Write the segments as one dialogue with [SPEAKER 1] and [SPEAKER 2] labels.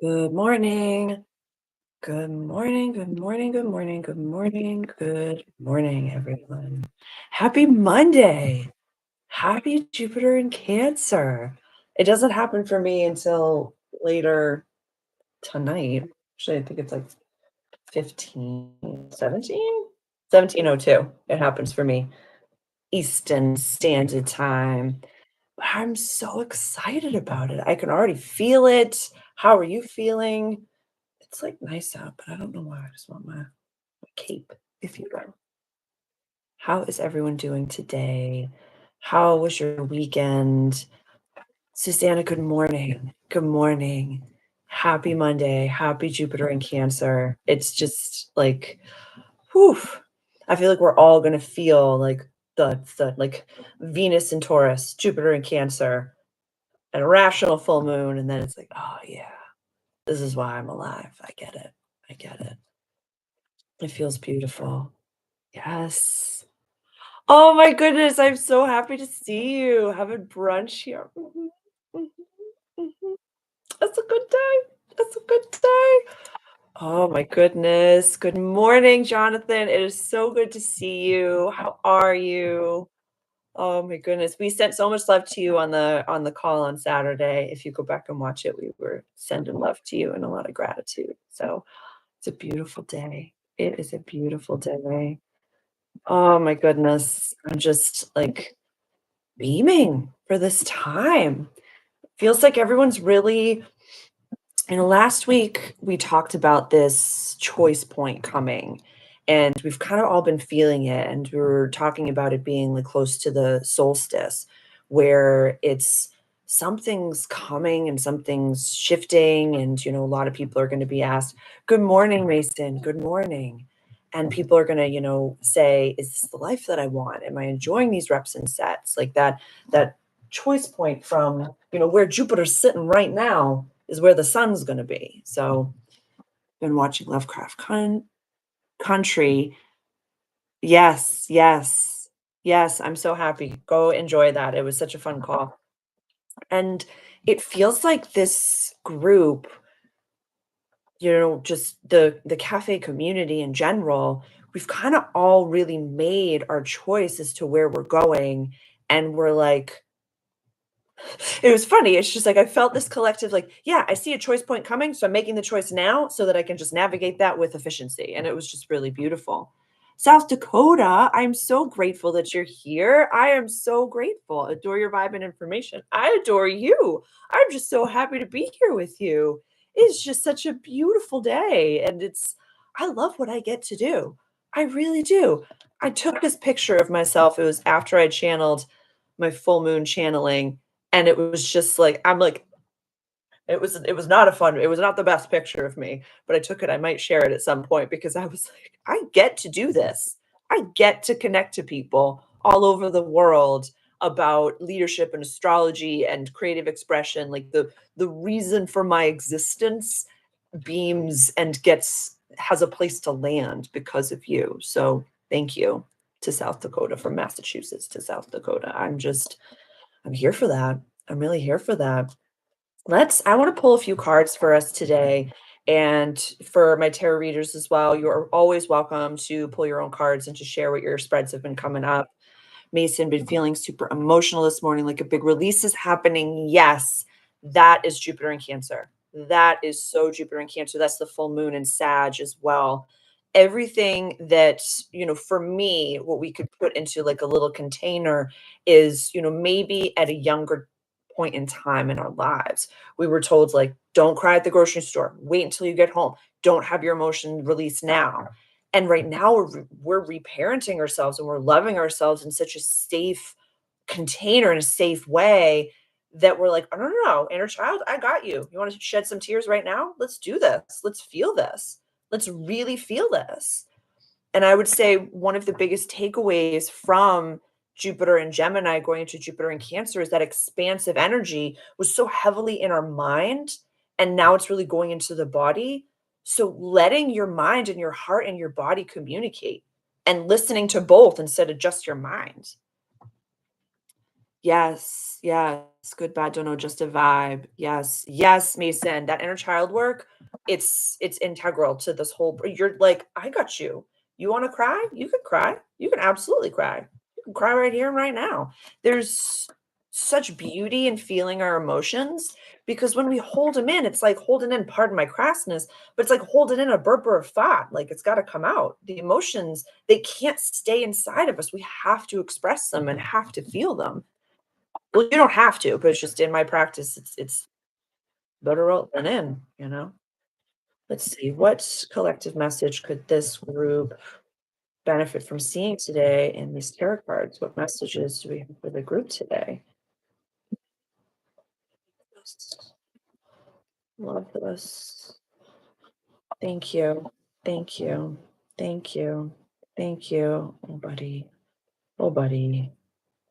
[SPEAKER 1] Good morning. Good morning. Good morning. Good morning. Good morning. Good morning, everyone. Happy Monday. Happy Jupiter in Cancer. It doesn't happen for me until later tonight. Actually, I think it's like 15, 17? 17:02. It happens for me. Eastern Standard Time. But I'm so excited about it. I can already feel it. How are you feeling? It's, like, nice out, but I don't know why. I just want my cape, if you will. How is everyone doing today? How was your weekend? Susanna, good morning. Good morning. Happy Monday. Happy Jupiter in Cancer. It's just, like, whew. I feel like we're all gonna feel, like, like, Venus in Taurus, Jupiter in Cancer, an irrational full moon, and then it's like, "Oh, yeah. This is why I'm alive. I get it. I get it." It feels beautiful. Yes. Oh my goodness, I'm so happy to see you having brunch here. Mhm, mhm. That's a good day. That's a good day. Oh my goodness. Good morning, Jonathan. It is so good to see you. How are you? Oh my goodness. We sent so much love to you on the call on Saturday. If you go back and watch it, we were sending love to you and a lot of gratitude. So it's a beautiful day. It is a beautiful day. Oh my goodness. I'm just like beaming for this time. Feels like everyone's really, last week we talked about this choice point coming, and we've kind of all been feeling it. And we were talking about it being like close to the solstice, where it's something's coming and something's shifting. And, a lot of people are going to be asked, "Good morning, Mason. Good morning." And people are going to, say, "Is this the life that I want? Am I enjoying these reps and sets?" Like that choice point from, where Jupiter's sitting right now is where the sun's gonna be. So, been watching Country. Yes, yes, yes, I'm so happy. Go enjoy that. It was such a fun call. And it feels like this group, just the cafe community in general, we've kinda all really made our choice as to where we're going, and we're like, it was funny. It's just like I felt this collective, like, yeah, I see a choice point coming, so I'm making the choice now so that I can just navigate that with efficiency. And it was just really beautiful. South Dakota, I'm so grateful that you're here. I am so grateful. Adore your vibe and information. I adore you. I'm just so happy to be here with you. It's just such a beautiful day. And I love what I get to do. I really do. I took this picture of myself. It was after I channeled my full moon channeling, and it was just like I'm like it was not a fun it was not the best picture of me, but I took it. I might share it at some point because I was like, "I get to do this. I get to connect to people all over the world about leadership and astrology and creative expression." Like the reason for my existence beams and gets has a place to land because of you. So, thank you to South Dakota, from Massachusetts to South Dakota. I'm here for that. I'm really here for that. I want to pull a few cards for us today, and for my tarot readers as well. You're always welcome to pull your own cards and to share what your spreads have been coming up. Mason, been feeling super emotional this morning, like a big release is happening. Yes, that is Jupiter in Cancer. That is so Jupiter in Cancer. That's the full moon in Sag as well. Everything that, for me, what we could put into like a little container is, maybe at a younger point in time in our lives, we were told, like, don't cry at the grocery store, wait until you get home, don't have your emotion release now. And right now we're reparenting ourselves and we're loving ourselves in such a safe container, in a safe way, that we're like, "Oh, no, no, no, inner child, I got you. You want to shed some tears right now? Let's do this. Let's feel this. Let's really feel this." And I would say one of the biggest takeaways from Jupiter and Gemini going into Jupiter and Cancer is that expansive energy was so heavily in our mind, and now it's really going into the body. So letting your mind and your heart and your body communicate, and listening to both instead of just your mind. Yes, yes. Good, bad, don't know, just a vibe. Yes, yes, Mason. That inner child work, it's integral to this whole you're like, "I got you. You wanna cry? You can cry. You can absolutely cry. You can cry right here and right now." There's such beauty in feeling our emotions because when we hold them in, it's like holding in, pardon my crassness, but it's like holding in a burp or a fart, like, it's gotta come out. The emotions, they can't stay inside of us. We have to express them and have to feel them. Well, you don't have to, but it's just in my practice, it's better out than in, you know? Let's see, what collective message could this group benefit from seeing today in these tarot cards? What messages do we have for the group today? Love this. Thank you. Thank you. Thank you. Thank you. Oh, buddy. Oh, buddy.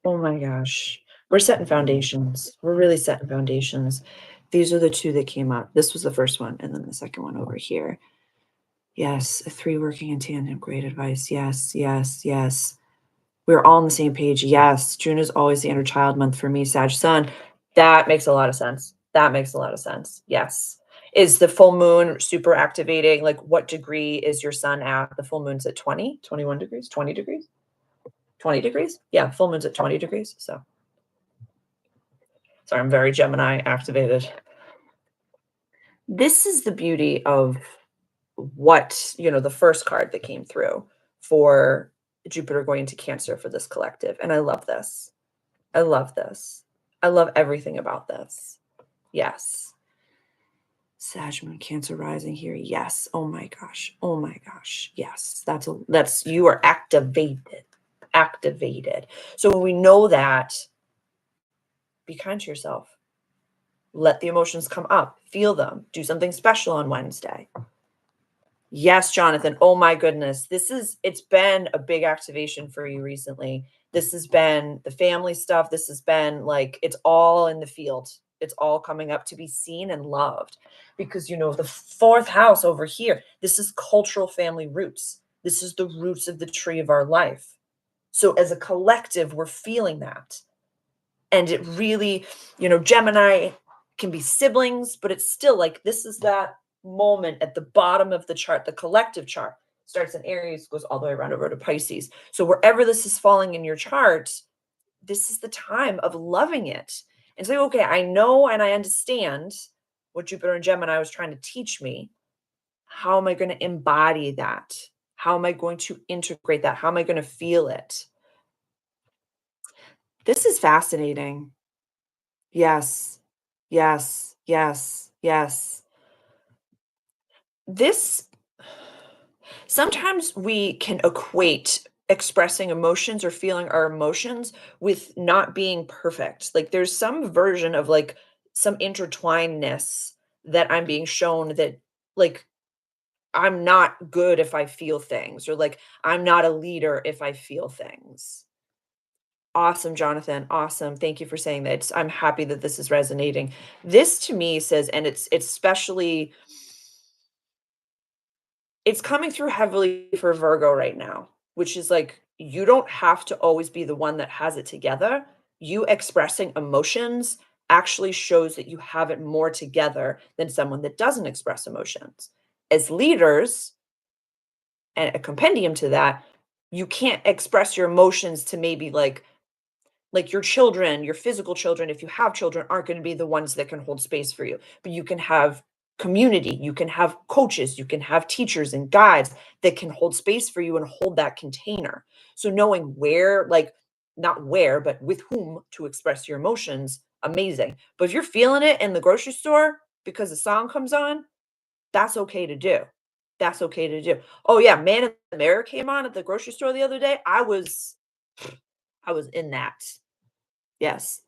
[SPEAKER 1] Oh my gosh. We're setting foundations. We're really setting foundations. These are the 2 that came up. This was the first one, and then the second one over here. Yes, 3 working in tandem, great advice. Yes, yes, yes. We're all on the same page. Yes, June is always the inner child month for me, Sag Sun. That makes a lot of sense. That makes a lot of sense. Yes. Is the full moon super activating? Like, what degree is your sun at? The full moon's at 20, 21 degrees, 20 degrees, 20 degrees? Yeah, full moon's at 20 degrees. So, sorry, I'm very Gemini activated. This is the beauty of what, the first card that came through for Jupiter going to Cancer for this collective. And I love this. I love this. I love everything about this. Yes. Sag moon Cancer rising here. Yes. Oh my gosh. Oh my gosh. Yes. That's you are activated. Activated. So when we know that, be kind to yourself. Let the emotions come up. Feel them. Do something special on Wednesday. Yes, Jonathan. Oh my goodness. It's been a big activation for you recently. This has been the family stuff. This has been like, it's all in the field. It's all coming up to be seen and loved because, the fourth house over here, this is cultural family roots. This is the roots of the tree of our life. So as a collective, we're feeling that. And it really, Gemini can be siblings, but it's still like this is that moment at the bottom of the chart, the collective chart starts in Aries, goes all the way around over to Pisces. So wherever this is falling in your chart, this is the time of loving it and say, okay, I know and I understand what Jupiter and Gemini was trying to teach me. How am I going to embody that? How am I going to integrate that? How am I going to feel it? This is fascinating. Yes. Yes. Yes. Yes. This sometimes we can equate expressing emotions or feeling our emotions with not being perfect. Like there's some version of like some intertwinedness that I'm being shown that like I'm not good if I feel things or like I'm not a leader if I feel things. Awesome, Jonathan. Awesome. Thank you for saying that. I'm happy that this is resonating. This to me says, and it's especially it's coming through heavily for Virgo right now, which is like you don't have to always be the one that has it together. You expressing emotions actually shows that you have it more together than someone that doesn't express emotions. As leaders, and a compendium to that, you can't express your emotions to maybe like your children, your physical children, if you have children, aren't going to be the ones that can hold space for you. But you can have community, you can have coaches, you can have teachers and guides that can hold space for you and hold that container. So knowing where, like, not where, but with whom to express your emotions, amazing. But if you're feeling it in the grocery store because a song comes on, that's okay to do. That's okay to do. Oh yeah, Man in the Mirror came on at the grocery store the other day. I was in that. Yes.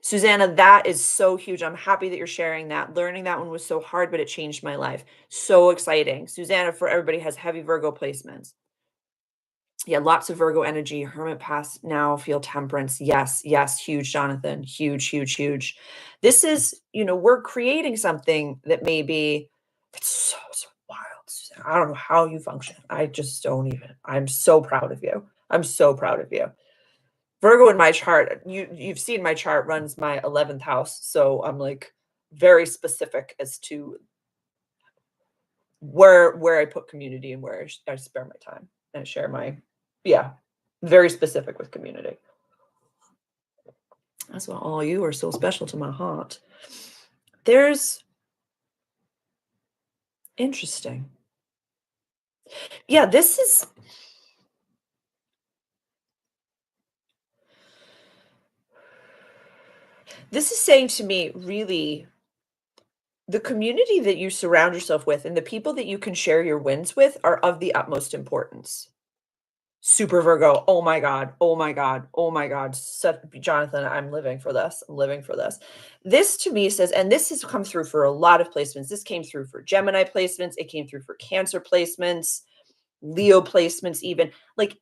[SPEAKER 1] Susanna, that is so huge. I'm happy that you're sharing that. Learning that one was so hard, but it changed my life. So exciting. Susanna, for everybody, has heavy Virgo placements. Yeah, lots of Virgo energy. Hermit pass now, feel temperance. Yes, yes, huge, Jonathan. Huge, huge, huge. This is, we're creating something that maybe it's so wild. Susanna. I don't know how you function. I just don't even. I'm so proud of you. I'm so proud of you. Virgo in my chart, you've seen my chart runs my 11th house, so I'm, like, very specific as to where I put community and where I spare my time and share my yeah, very specific with community. That's why all you are so special to my heart. There's interesting. Yeah, this is saying to me, really, the community that you surround yourself with and the people that you can share your wins with are of the utmost importance. Super Virgo. Oh my god. Oh my god. Oh my god. Such Jonathan, I'm living for this. I'm living for this. This to me says, and this has come through for a lot of placements. This came through for Gemini placements. It came through for Cancer placements, Leo placements, even. Like,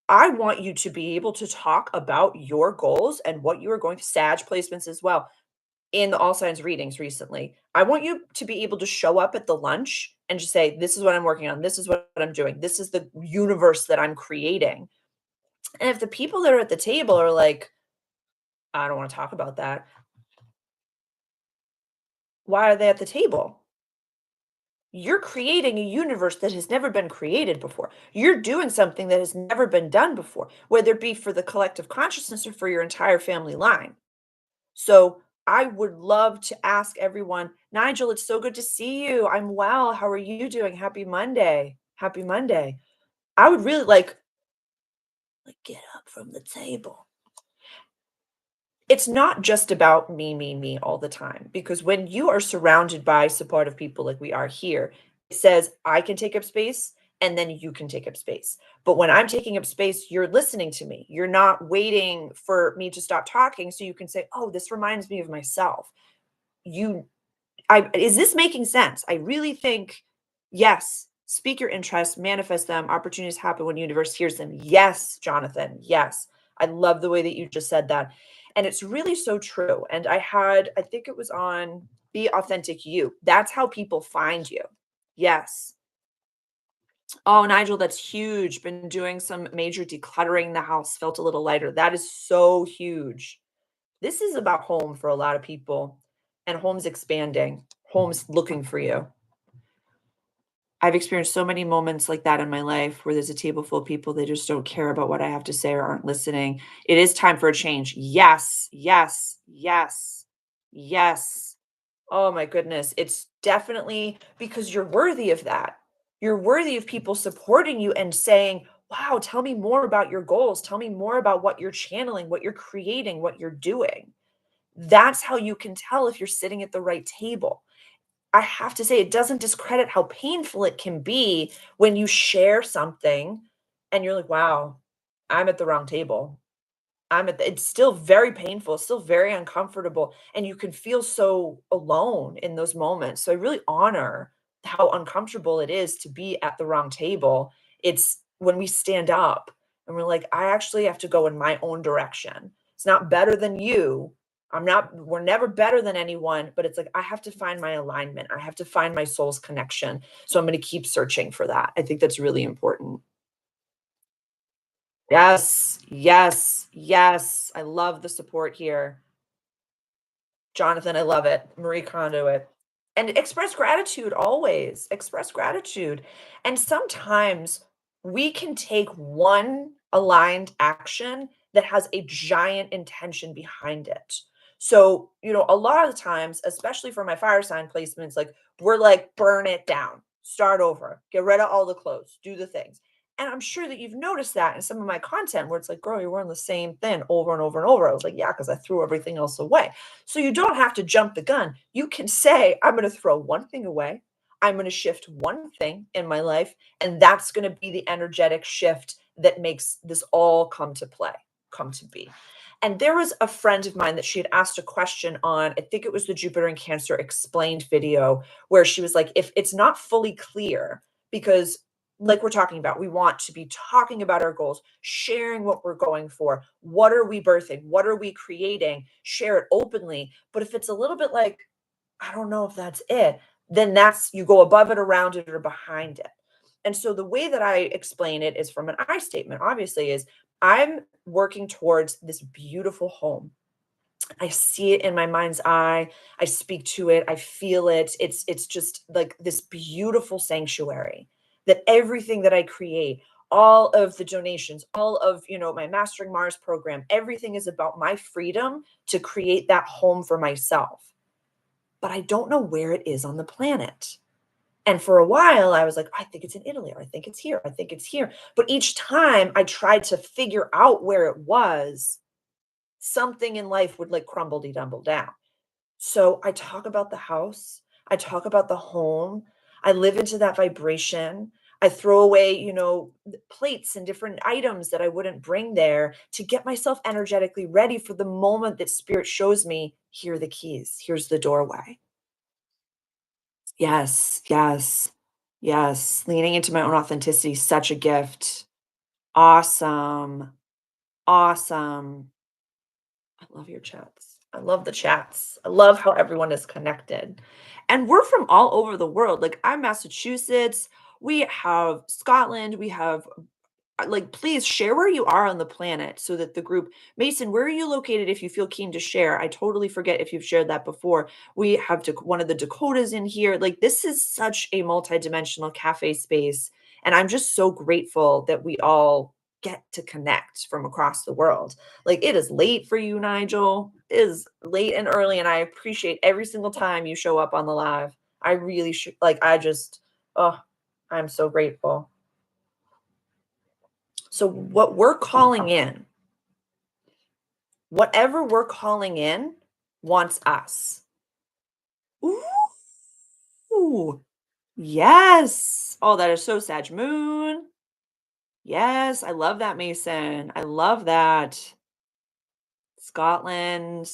[SPEAKER 1] I want you to be able to talk about your goals and what you are going to Sag placements as well in the all signs readings recently. I want you to be able to show up at the lunch and just say, this is what I'm working on. This is what I'm doing. This is the universe that I'm creating. And if the people that are at the table are like, I don't want to talk about that, why are they at the table? You're creating a universe that has never been created before. You're doing something that has never been done before, whether it be for the collective consciousness or for your entire family line. So I would love to ask everyone, Nigel, it's so good to see you. I'm well. How are you doing? Happy Monday. Happy Monday. I would really like get up from the table. It's not just about me all the time, because when you are surrounded by supportive people like we are here, it says I can take up space and then you can take up space. But when I'm taking up space, you're listening to me. You're not waiting for me to stop talking so you can say, "Oh, this reminds me of myself." You I Is this making sense? I really think, yes, speak your interests, manifest them, opportunities happen when universe hears them. Yes, Jonathan, yes. I love the way that you just said that. And it's really so true. And I think it was on Be Authentic You. That's how people find you. Yes. Oh, Nigel, that's huge. Been doing some major decluttering the house, felt a little lighter. That is so huge. This is about home for a lot of people, and home's expanding, home's looking for you. I've experienced so many moments like that in my life where there's a table full of people, they just don't care about what I have to say or aren't listening. It is time for a change. Yes, yes, yes, yes. Oh my goodness. It's definitely because you're worthy of that. You're worthy of people supporting you and saying, wow, tell me more about your goals. Tell me more about what you're channeling, what you're creating, what you're doing. That's how you can tell if you're sitting at the right table. I have to say, it doesn't discredit how painful it can be when you share something and you're like, wow, I'm at the wrong table. It's still very painful, it's still very uncomfortable, and you can feel so alone in those moments. So I really honor how uncomfortable it is to be at the wrong table. It's when we stand up and we're like, I actually have to go in my own direction. It's not better than you. We're never better than anyone, but it's like I have to find my alignment. I have to find my soul's connection. So I'm going to keep searching for that. I think that's really important. Yes, yes, yes. I love the support here. Jonathan, I love it. Marie Kondo it. And express gratitude always. Express gratitude. And sometimes we can take one aligned action that has a giant intention behind it. So, a lot of the times, especially for my fire sign placements, like we're like, burn it down, start over, get rid of all the clothes, do the things. And I'm sure that you've noticed that in some of my content where it's like, girl, you're wearing the same thing over and over and over. I was like, yeah, because I threw everything else away. So you don't have to jump the gun. You can say, I'm going to throw one thing away. I'm going to shift one thing in my life. And that's going to be the energetic shift that makes this all come to play, come to be. And there was a friend of mine that she had asked a question on, I think it was the Jupiter and Cancer explained video, where she was like, if it's not fully clear, because like we're talking about, we want to be talking about our goals, sharing what we're going for. What are we birthing? What are we creating? Share it openly. But if it's a little bit like, I don't know if that's it, then that's you go above it, around it, or behind it. And so the way that I explain it is from an I statement, obviously, is I'm working towards this beautiful home. I see it in my mind's eye. I speak to it. I feel it. It's just like this beautiful sanctuary that everything that I create, all of the donations, all of, my Mastering Mars program, everything is about my freedom to create that home for myself. But I don't know where it is on the planet. And for a while, I was like, I think it's in Italy, or I think it's here, I think it's here. But each time I tried to figure out where it was, something in life would like crumble de dumble down. So I talk about the house, I talk about the home, I live into that vibration. I throw away, plates and different items that I wouldn't bring there to get myself energetically ready for the moment that spirit shows me, here are the keys, here's the doorway. Yes, yes, yes. Leaning into my own authenticity, such a gift. Awesome. Awesome. I love your chats. I love the chats. I love how everyone is connected. And we're from all over the world. Like I'm Massachusetts, we have Scotland, we have like please share where you are on the planet so that the group Mason, where are you located if you feel keen to share? I totally forget if you've shared that before. We have one of the Dakotas in here. Like this is such a multidimensional cafe space. And I'm just so grateful that we all get to connect from across the world. Like it is late for you, Nigel. It is late and early, and I appreciate every single time you show up on the live. I really should like I just oh, I'm so grateful. So what we're calling in, whatever we're calling in wants us. Ooh, yes. Oh, that is so Sag Moon. Yes, I love that, Mason. I love that. Scotland,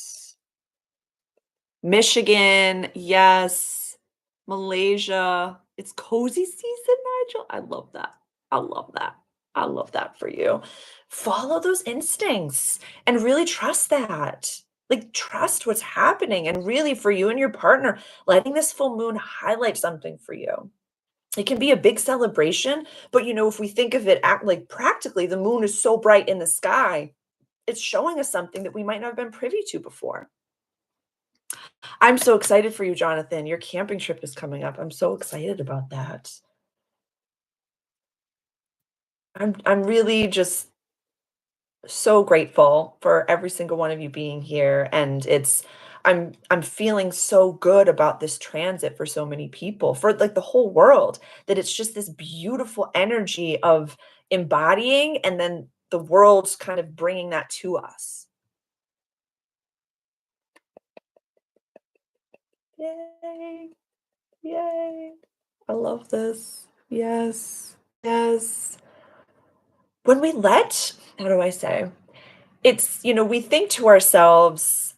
[SPEAKER 1] Michigan, yes. Malaysia. It's cozy season, Nigel. I love that. I love that. I love that for you. Follow those instincts and really trust that. Like, trust what's happening. And really, for you and your partner, letting this full moon highlight something for you. It can be a big celebration, but if we think of it like practically, the moon is so bright in the sky, it's showing us something that we might not have been privy to before. I'm so excited for you, Jonathan. Your camping trip is coming up. I'm so excited about that. I'm really just so grateful for every single one of you being here, and I'm feeling so good about this transit for so many people, for like the whole world, that it's just this beautiful energy of embodying and then the world's kind of bringing that to us. Yay. Yay. I love this. Yes. Yes. When we let how do I say? We think to ourselves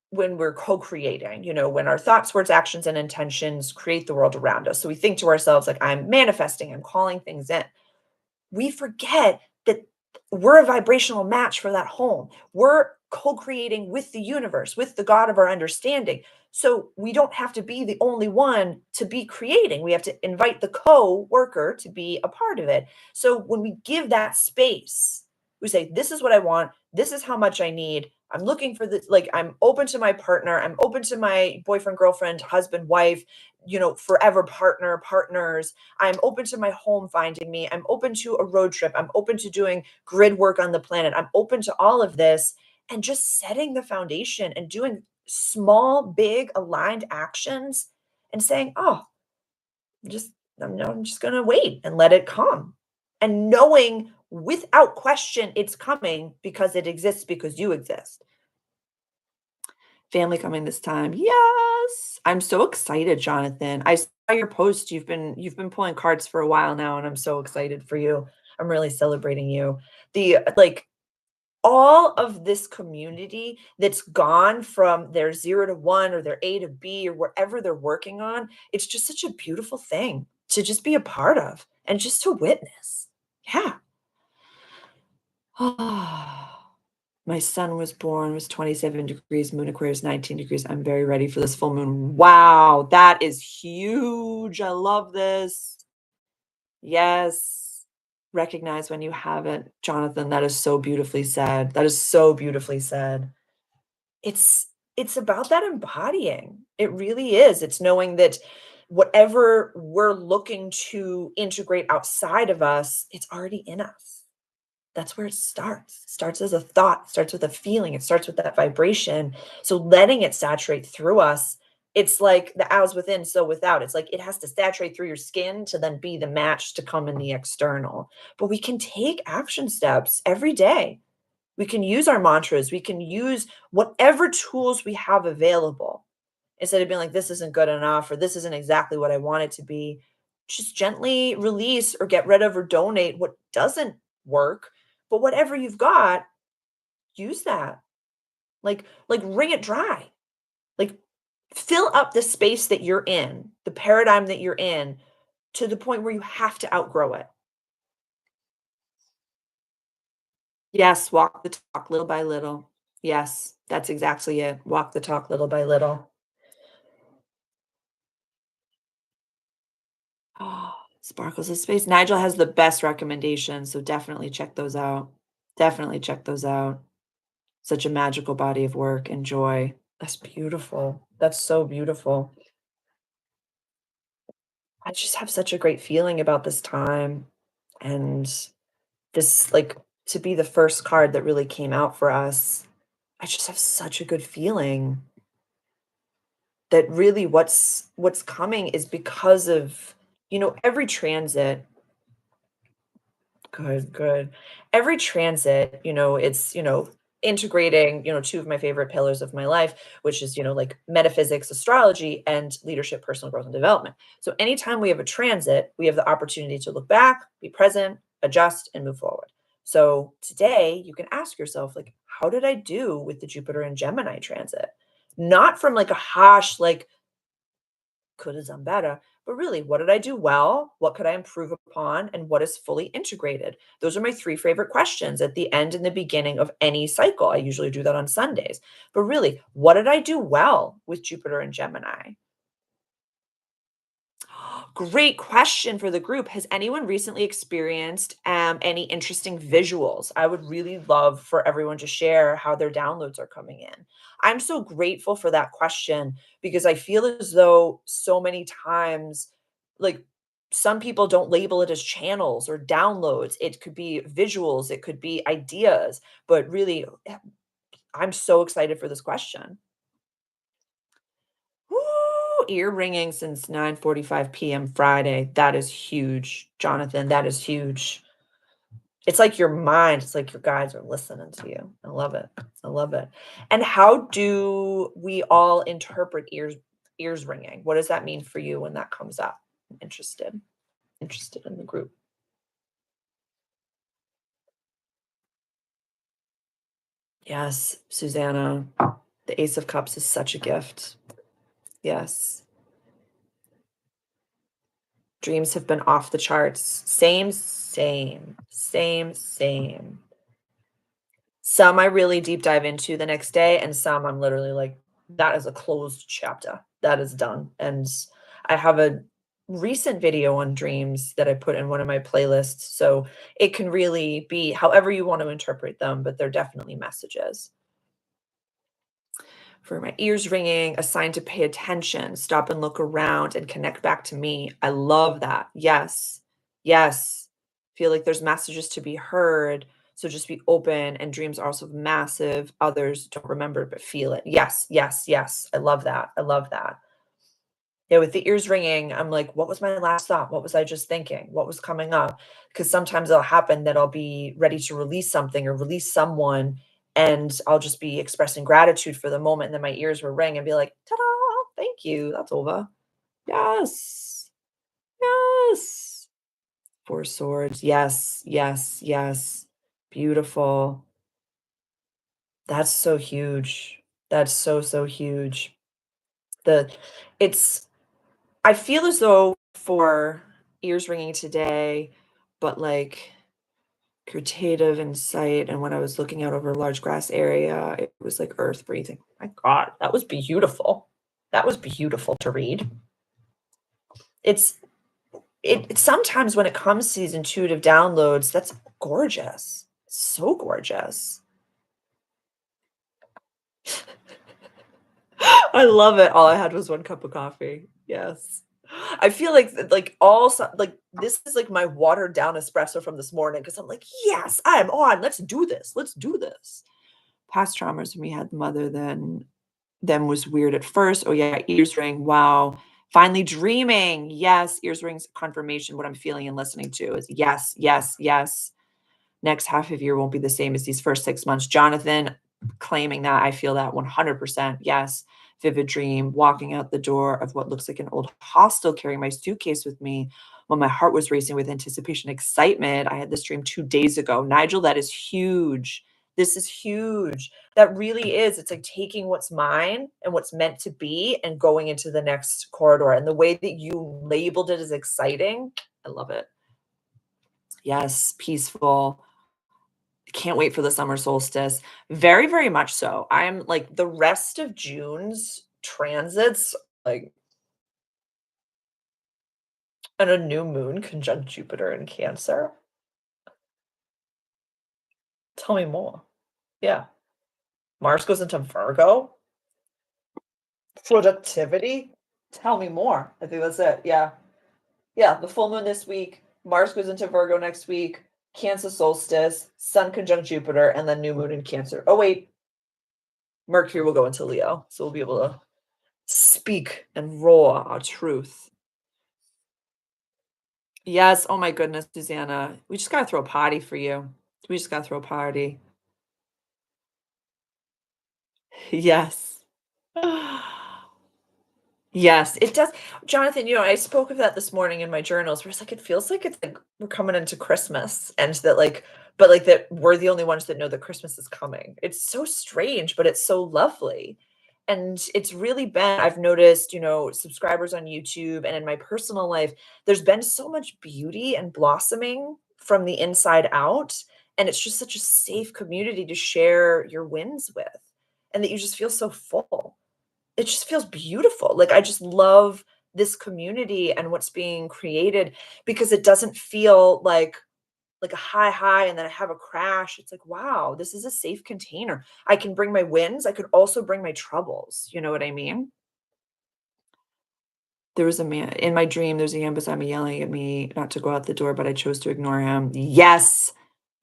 [SPEAKER 1] when we're co-creating, when our thoughts, words, actions, and intentions create the world around us. So we think to ourselves, like, I'm manifesting, I'm calling things in. We forget that we're a vibrational match for that home. We're co-creating with the universe, with the God of our understanding. So we don't have to be the only one to be creating. We have to invite the co-worker to be a part of it. So when we give that space, we say, this is what I want. This is how much I need. I'm looking for this, like I'm open to my partner. I'm open to my boyfriend, girlfriend, husband, wife, forever partner, partners. I'm open to my home finding me. I'm open to a road trip. I'm open to doing grid work on the planet. I'm open to all of this and just setting the foundation and doing small, big aligned actions and saying, "Oh, just I'm just going to wait and let it come." And knowing without question it's coming because it exists because you exist. Family coming this time. Yes. I'm so excited, Jonathan. I saw your post. You've been pulling cards for a while now, and I'm so excited for you. I'm really celebrating you. The like all of this community that's gone from their 0 to 1 or their A to B or whatever they're working on, it's just such a beautiful thing to just be a part of and just to witness. Yeah. My son was 27 degrees, moon Aquarius 19 degrees. I'm very ready for this full moon. Wow, that is huge. I love this. Yes. Recognize when you haven't. Jonathan, that is so beautifully said. That is so beautifully said. It's it's about that embodying. It really is. It's knowing that whatever we're looking to integrate outside of us, it's already in us. That's where it starts. It starts as a thought, starts with a feeling, it starts with that vibration. So letting it saturate through us, it's like the as within, so without. It's like it has to saturate through your skin to then be the match to come in the external. But we can take action steps every day. We can use our mantras, we can use whatever tools we have available. Instead of being like, this isn't good enough, or this isn't exactly what I want it to be, just gently release or get rid of or donate what doesn't work. But whatever you've got, use that. Like wring it dry. Like fill up the space that you're in, the paradigm that you're in, to the point where you have to outgrow it. Yes, walk the talk little by little. Yes, that's exactly it. Walk the talk little by little. Oh, Sparkles of Space. Nigel has the best recommendations, so definitely check those out. Definitely check those out. Such a magical body of work and joy. That's beautiful. That's so beautiful. I just have such a great feeling about this time and this, like, to be the first card that really came out for us. I just have such a good feeling that really what's coming is because of, every transit. Good, good. Every transit, it's, integrating, two of my favorite pillars of my life, which is, like metaphysics, astrology, and leadership, personal growth, and development. So anytime we have a transit, we have the opportunity to look back, be present, adjust, and move forward. So today you can ask yourself, like, how did I do with the Jupiter and Gemini transit? Not from like a harsh, like, could have done better. But really, what did I do well? What could I improve upon? And what is fully integrated? Those are my three favorite questions at the end and the beginning of any cycle. I usually do that on Sundays. But really, what did I do well with Jupiter and Gemini? Great question for the group. Has anyone recently experienced any interesting visuals? I would really love for everyone to share how their downloads are coming in. I'm so grateful for that question because I feel as though so many times, like, some people don't label it as channels or downloads. It could be visuals, it could be ideas, but really, I'm so excited for this question. Woo! Ear ringing since 9:45 PM Friday. That is huge, Jonathan, that is huge. It's like your mind, it's like your guides are listening to you. I love it. I love it. And how do we all interpret ears ringing? What does that mean for you when that comes up? I'm interested in the group. Yes, Susanna. The Ace of Cups is such a gift. Yes. Dreams have been off the charts. Same, same, same, same. Some I really deep dive into the next day, and some I'm literally like, that is a closed chapter. That is done. And I have a recent video on dreams that I put in one of my playlists. So it can really be however you want to interpret them, but they're definitely messages. For my ears ringing, a sign to pay attention, stop and look around and connect back to me. I love that. Yes. Yes. Feel like there's messages to be heard. So just be open. And dreams are also massive. Others don't remember, but feel it. Yes. Yes. Yes. I love that. I love that. Yeah, with the ears ringing, I'm like, what was my last thought? What was I just thinking? What was coming up? Because sometimes it'll happen that I'll be ready to release something or release someone, and I'll just be expressing gratitude for the moment. And then my ears will ring and be like, ta da, thank you. That's over. Yes. Yes. Four swords. Yes. Yes. Yes. Beautiful. That's so huge. That's so, so huge. The, it's, I feel as though for ears ringing today, but like creative insight, and when I was looking out over a large grass area, it was like earth breathing. My God, that was beautiful. That was beautiful to read. It's it sometimes when it comes to these intuitive downloads, that's gorgeous. So gorgeous. I love it. All I had was 1 cup of coffee. Yes. I feel like like, this is, like, my watered down espresso from this morning because 'cause I'm like, "Yes, I am on. Let's do this. Let's do this." Past traumas when we had the mother then was weird at first. Oh, yeah, ears ring. Wow. Finally dreaming. Yes, ears rings confirmation. What I'm feeling and listening to is yes, yes, yes. Next half of year won't be the same as these first 6 months. Jonathan claiming that, I feel that 100%. Yes. Vivid dream, walking out the door of what looks like an old hostel, carrying my suitcase with me when my heart was racing with anticipation, excitement. I had this dream 2 days ago. Nigel, that is huge. This is huge. That really is. It's like taking what's mine and what's meant to be and going into the next corridor. And the way that you labeled it as exciting, I love it. Yes, peaceful. Can't wait for the summer solstice. Very, very much so. I'm like the rest of June's transits, like, and a new moon conjunct Jupiter in Cancer. Tell me more. Yeah. Mars goes into Virgo. Productivity. Tell me more. I think that's it. Yeah. Yeah. The full moon this week. Mars goes into Virgo next week. Cancer solstice. Sun conjunct Jupiter, and then new moon in Cancer. Oh, wait. Mercury will go into Leo. So we'll be able to speak and roar our truth. Yes, oh my goodness, Susanna. We just gotta throw a party for you. We just gotta throw a party. Yes. Yes, it does. Jonathan, I spoke of that this morning in my journals where it's like it feels like it's like we're coming into Christmas and that like but like that we're the only ones that know that Christmas is coming. It's so strange, but it's so lovely. And it's really been, I've noticed, subscribers on YouTube and in my personal life, there's been so much beauty and blossoming from the inside out. And it's just such a safe community to share your wins with, and that you just feel so full. It just feels beautiful. Like, I just love this community and what's being created because it doesn't feel like a high and then I have a crash. It's like, wow, this is a safe container. I can bring my wins. I could also bring my troubles. You know what I mean? There was a man in my dream, there's a man beside me yelling at me not to go out the door, but I chose to ignore him. Yes.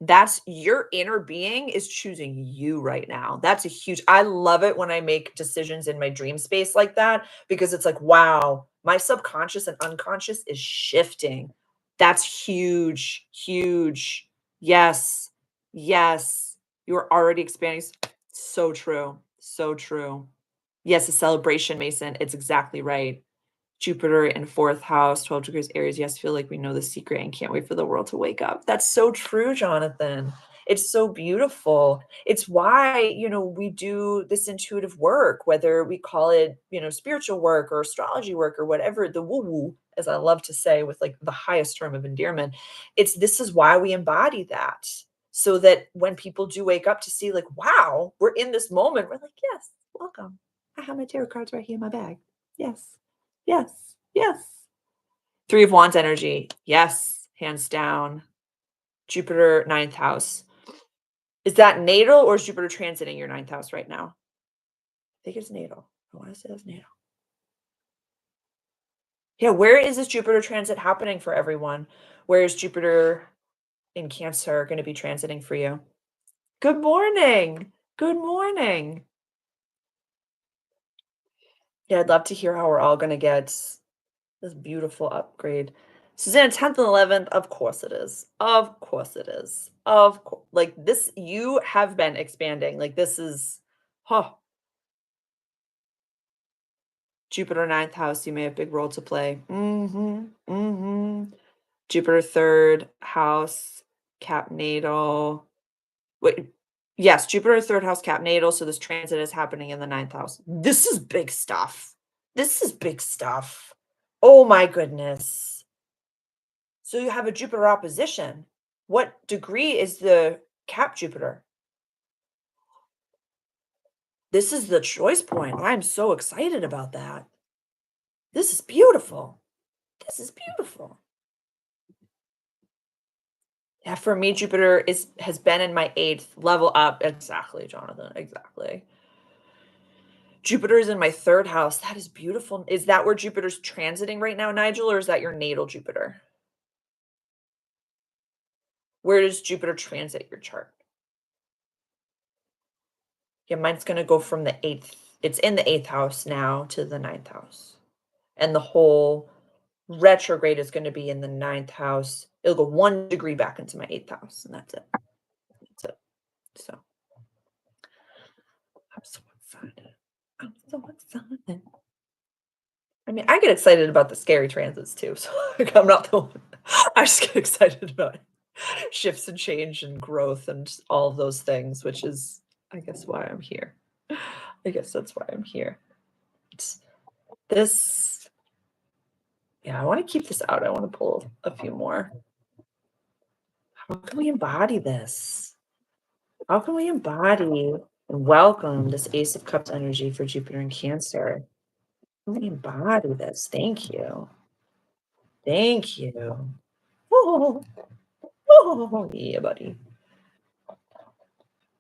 [SPEAKER 1] That's your inner being is choosing you right now. That's a huge I love it when I make decisions in my dream space like that because it's like, wow, my subconscious and unconscious is shifting. That's huge, huge. Yes. Yes. You're already expanding. So true. So true. Yes, a celebration, Mason. It's exactly right. Jupiter in 4th house, 12 degrees Aries. Yes, feel like we know the secret and can't wait for the world to wake up. That's so true, Jonathan. It's so beautiful. It's why, we do this intuitive work, whether we call it, spiritual work or astrology work or whatever, the woo woo, as I love to say, with like the highest term of endearment. This is why we embody that. So that when people do wake up to see, like, wow, we're in this moment, we're like, yes, welcome. I have my tarot cards right here in my bag. Yes. Yes, yes. 3 of Wands energy. Yes, hands down. Jupiter, 9th house. Is that natal or is Jupiter transiting your 9th house right now? I think it's natal. I wanna say it's natal. Yeah, where is this Jupiter transit happening for everyone? Where is Jupiter in Cancer gonna be transiting for you? Good morning. Good morning. Yeah, I'd love to hear how we're all gonna get this beautiful upgrade. Susanna, 10th and 11th, of course it is. Of course it is. Like this, you have been expanding. Like this is, huh, Jupiter 9th house, you may have a big role to play. Jupiter 3rd house, cap natal. Wait, yes, Jupiter 3rd house, cap natal. So this transit is happening in the 9th house. This is big stuff. This is big stuff. Oh my goodness. So you have a Jupiter opposition. What degree is the cap Jupiter? This is the choice point. I'm so excited about that. This is beautiful. This is beautiful. Yeah, for me, Jupiter is has been in my 8th level up. Exactly, Jonathan, exactly. Jupiter is in my 3rd house. That is beautiful. Is that where Jupiter's transiting right now, Nigel, or is that your natal Jupiter? Where does Jupiter transit your chart? Yeah, mine's gonna go from the 8th, it's in the 8th house now to the 9th house. And the whole retrograde is gonna be in the 9th house. It'll go 1 degree back into my 8th house, and that's it. That's it. So, I'm so excited. I'm so excited. I mean, I get excited about the scary transits too, so, like, I'm not the one. I just get excited about shifts and change and growth and all of those things, which is, I guess, why I'm here. I guess that's why I'm here. It's this Yeah, I wanna keep this out. I wanna pull a few more. How can we embody this? How can we embody and welcome this Ace of Cups energy for Jupiter and Cancer? How can we embody this? Thank you. Thank you. Oh, yeah, buddy.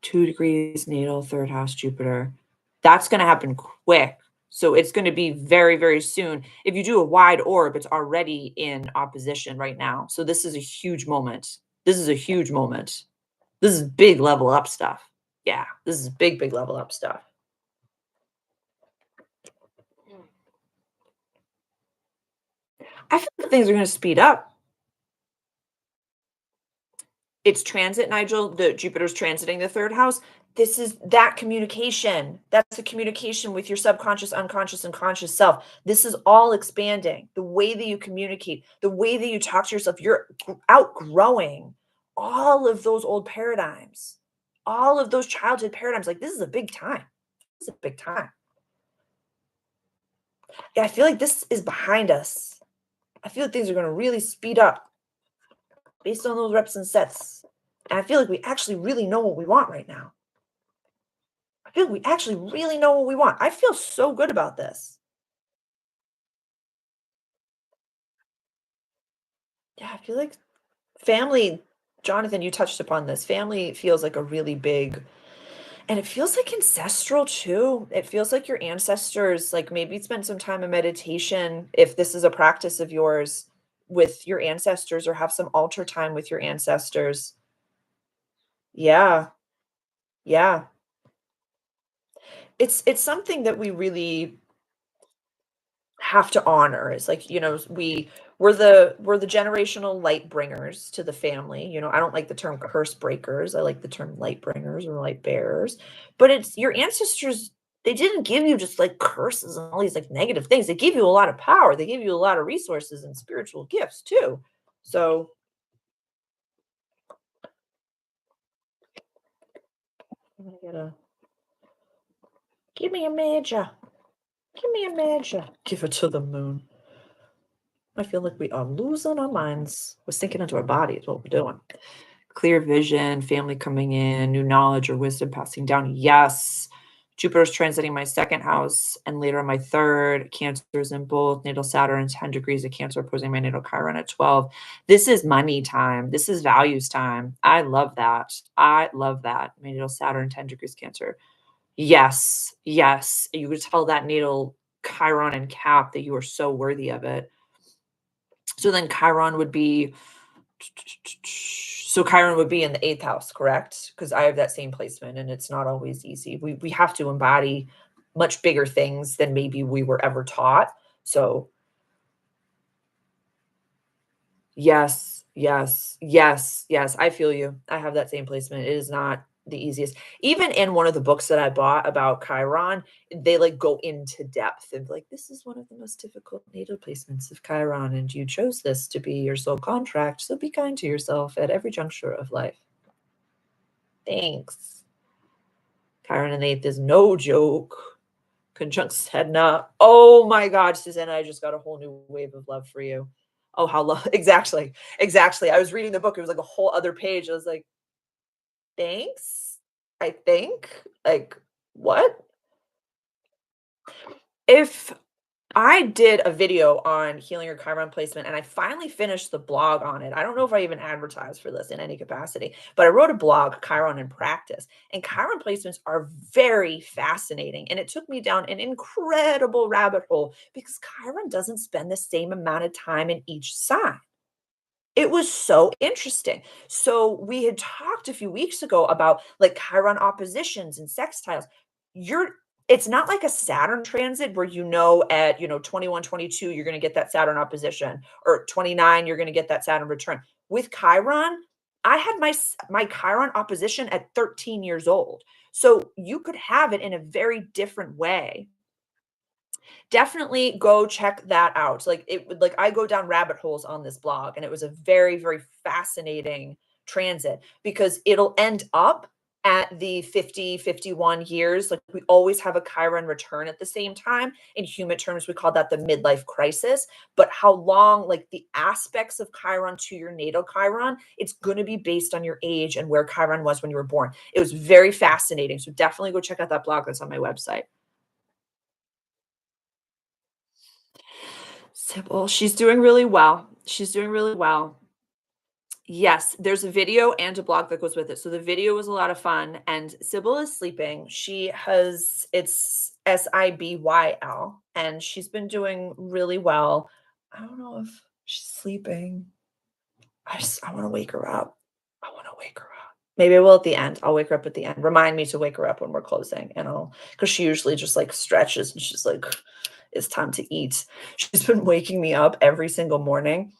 [SPEAKER 1] 2 degrees natal, 3rd house Jupiter. That's gonna happen quick. So it's gonna be very, very soon. If you do a wide orb, it's already in opposition right now. So this is a huge moment. This is a huge moment. This is big level up stuff. Yeah, this is big, big level up stuff. I feel like things are gonna speed up. It's transit, Nigel, the Jupiter's transiting the 3rd house. This is that communication. That's the communication with your subconscious, unconscious, and conscious self. This is all expanding. The way that you communicate, the way that you talk to yourself, you're outgrowing all of those old paradigms, all of those childhood paradigms. Like, this is a big time. This is a big time. Yeah, I feel like this is behind us. I feel like things are gonna really speed up based on those reps and sets. And I feel like we actually really know what we want right now. I feel like we actually really know what we want. I feel so good about this. Yeah, I feel like family, Jonathan, you touched upon this. Family feels like a really big, and it feels like ancestral too. It feels like your ancestors, like maybe spend some time in meditation if this is a practice of yours with your ancestors, or have some altar time with your ancestors. Yeah, yeah. It's something that we really have to honor. It's like, we're the generational light bringers to the family. I don't like the term curse breakers. I like the term light bringers or light bearers. But it's your ancestors, they didn't give you just like curses and all these like negative things. They gave you a lot of power. They gave you a lot of resources and spiritual gifts too. So I'm gonna get a give me a major. Give me a major. Give it to the moon. I feel like we are losing our minds. We're sinking into our body is what we're doing. Clear vision, family coming in, new knowledge or wisdom passing down. Yes. Jupiter's transiting my 2nd house and later my 3rd. Cancer's in both. Natal Saturn, 10 degrees of Cancer, opposing my natal Chiron at 12. This is money time. This is values time. I love that. I love that. My natal Saturn, 10 degrees Cancer. Yes. Yes. You would tell that natal Chiron and Cap that you are so worthy of it. So then Chiron would be in the 8th house, correct? Because I have that same placement and it's not always easy. We have to embody much bigger things than maybe we were ever taught. So, yes, yes, yes, yes, I feel you. I have that same placement. It is not the easiest. Even in one of the books that I bought about Chiron, they like go into depth and like, this is one of the most difficult natal placements of Chiron, and you chose this to be your soul contract. So be kind to yourself at every juncture of life. Thanks. Chiron in the 8th is no joke. Conjunct Sedna. Oh my God, Susanna, I just got a whole new wave of love for you. Oh, how love. Exactly. Exactly. I was reading the book. It was like a whole other page. I was like, thanks. I think. Like, what? If I did a video on healing your Chiron placement, and I finally finished the blog on it. I don't know if I even advertised for this in any capacity, but I wrote a blog, Chiron in Practice, and Chiron placements are very fascinating. And it took me down an incredible rabbit hole because Chiron doesn't spend the same amount of time in each sign. It was so interesting. So we had talked a few weeks ago about like Chiron oppositions and sextiles. You're it's not like a Saturn transit where you know at, 21, 22 you're going to get that Saturn opposition or 29 you're going to get that Saturn return. With Chiron, I had my Chiron opposition at 13 years old. So you could have it in a very different way. Definitely go check that out. Like it would like I go down rabbit holes on this blog and it was a very, very fascinating transit because it'll end up at the 50, 51 years. Like we always have a Chiron return at the same time. In human terms, we call that the midlife crisis. But how long, like the aspects of Chiron to your natal Chiron, it's going to be based on your age and where Chiron was when you were born. It was very fascinating. So definitely go check out that blog that's on my website. Sybil, she's doing really well. She's doing really well. Yes, there's a video and a blog that goes with it. So the video was a lot of fun, and Sybil is sleeping. She has it's Sibyl, and she's been doing really well. I don't know if she's sleeping. I want to wake her up. I want to wake her up. Maybe I will at the end. I'll wake her up at the end. Remind me to wake her up when we're closing, and I'll because she usually just like stretches and she's like, it's time to eat. She's been waking me up every single morning.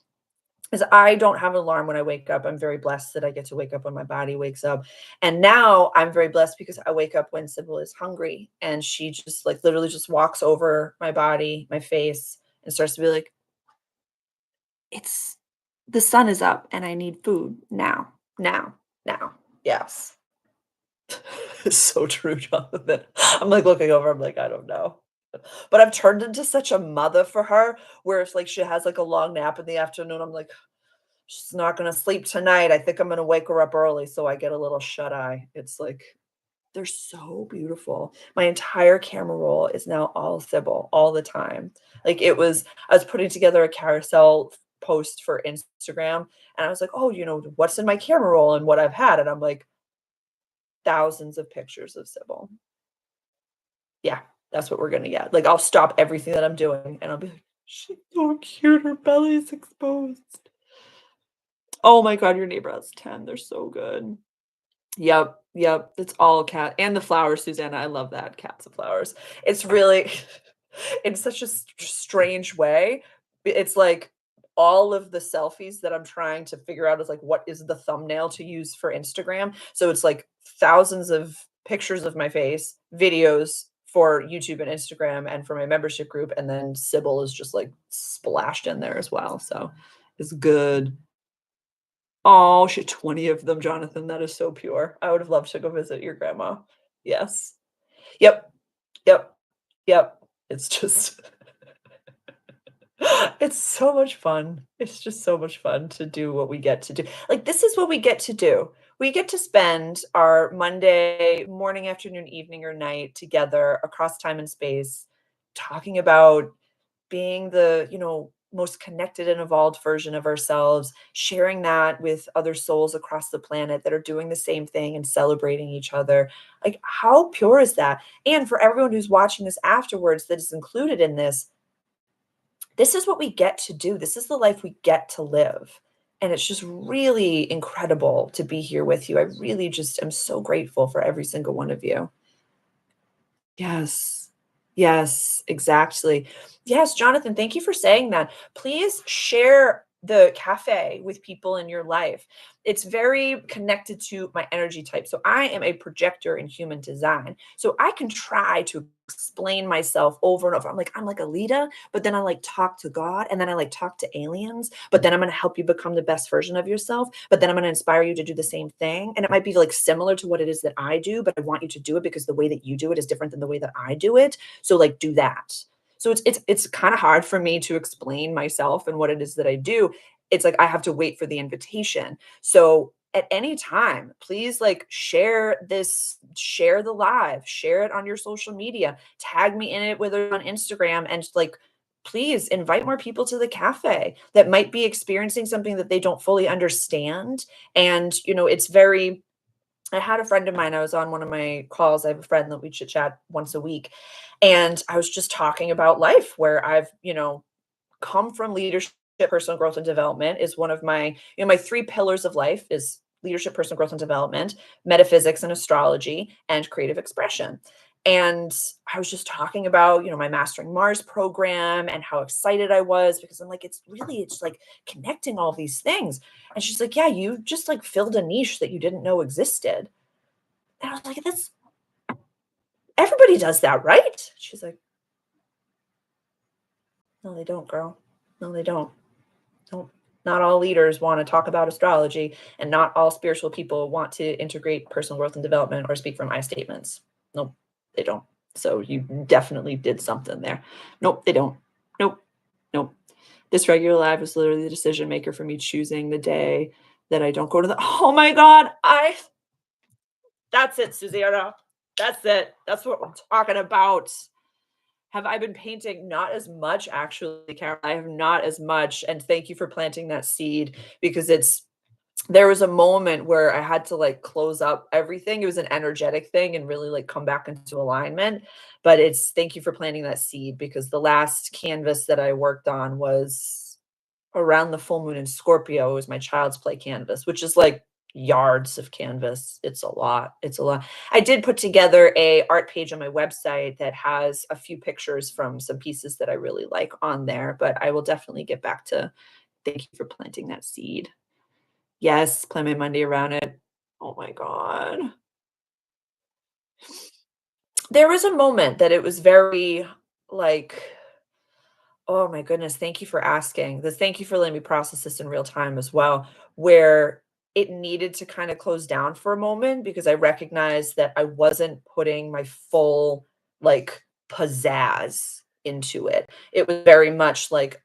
[SPEAKER 1] Because I don't have an alarm when I wake up. I'm very blessed that I get to wake up when my body wakes up. And now I'm very blessed because I wake up when Sybil is hungry and she just like literally just walks over my body, my face, and starts to be like, it's the sun is up and I need food now, now, now. Yes. It's so true, Jonathan. I'm like looking over, I'm like, I don't know. But I've turned into such a mother for her where if like she has like a long nap in the afternoon, I'm like, she's not gonna sleep tonight. I think I'm gonna wake her up early so I get a little shut eye. It's like they're so beautiful. My entire camera roll is now all Sybil all the time. Like it was I was putting together a carousel post for Instagram and I was like, "Oh, what's in my camera roll and what I've had?" And I'm like, thousands of pictures of Sybil. Yeah, that's what we're gonna get. Like I'll stop everything that I'm doing and I'll be like, "She's so cute. Her belly's exposed." Oh my god, your neighbor has 10. They're so good. Yep, yep, it's all cat and the flowers, Susanna, I love that, cats and flowers. It's really in such a strange way, it's like all of the selfies that I'm trying to figure out is like, what is the thumbnail to use for Instagram? So it's like thousands of pictures of my face, videos for YouTube and Instagram and for my membership group, and then Sybil is just, like, splashed in there as well, so it's good. Oh, she had 20 of them, Jonathan, that is so pure. I would have loved to go visit your grandma. Yes. Yep, yep, yep. It's just it's so much fun. It's just so much fun to do what we get to do. Like, this is what we get to do. We get to spend our Monday morning, afternoon, evening, or night together across time and space, talking about being the, most connected and evolved version of ourselves, sharing that with other souls across the planet that are doing the same thing and celebrating each other. Like, how pure is that? And for everyone who's watching this afterwards that is included in this is what we get to do. This is the life we get to live. And it's just really incredible to be here with you. I really just am so grateful for every single one of you. Yes. Yes, exactly. Yes, Jonathan, thank you for saying that. Please share the cafe with people in your life. It's very connected to my energy type. So I am a projector in human design. So I can try to explain myself over and over. I'm like a leader, but then I like talk to God and then I like talk to aliens, but then I'm going to help you become the best version of yourself, but then I'm going to inspire you to do the same thing. And it might be like similar to what it is that I do, but I want you to do it because the way that you do it is different than the way that I do it. So like do that. So it's kind of hard for me to explain myself and what it is that I do. It's like I have to wait for the invitation. So at any time, please like share the live, share it on your social media, tag me in it, whether on Instagram, and like please invite more people to the cafe that might be experiencing something that they don't fully understand. And, it's very I had a friend of mine, I was on one of my calls. I have a friend that we chit chat once a week. And I was just talking about life where I've, come from leadership, personal growth and development is one of my, my three pillars of life is leadership, personal growth and development, metaphysics and astrology, and creative expression. And I was just talking about, my Mastering Mars program and how excited I was because I'm like, it's like connecting all these things. And she's like, yeah, you just like filled a niche that you didn't know existed. And I was like, that's everybody does that, right? She's like, no, they don't, girl. No, they don't. Don't not all leaders want to talk about astrology, and not all spiritual people want to integrate personal growth and development or speak from I statements. Nope, they don't. So you definitely did something there. Nope, they don't. Nope, nope. This regular live is literally the decision maker for me choosing the day that I don't go to the. Oh my god, I. That's it, Susanna. That's it. That's what we're talking about. Have I been painting? Not as much, actually, Carol. I have not as much, and thank you for planting that seed because there was a moment where I had to, like, close up everything. It was an energetic thing and really, like, come back into alignment, but it's thank you for planting that seed because the last canvas that I worked on was around the full moon in Scorpio. It was my child's play canvas, which is, like, yards of canvas. It's a lot. It's a lot. I did put together a art page on my website that has a few pictures from some pieces that I really like on there, but I will definitely get back to thank you for planting that seed. Yes, plan my Monday around it. Oh my god. There was a moment that it was very, like oh my goodness, thank you for asking. Thank you for letting me process this in real time as well, where it needed to kind of close down for a moment because I recognized that I wasn't putting my full, like, pizzazz into it. It was very much like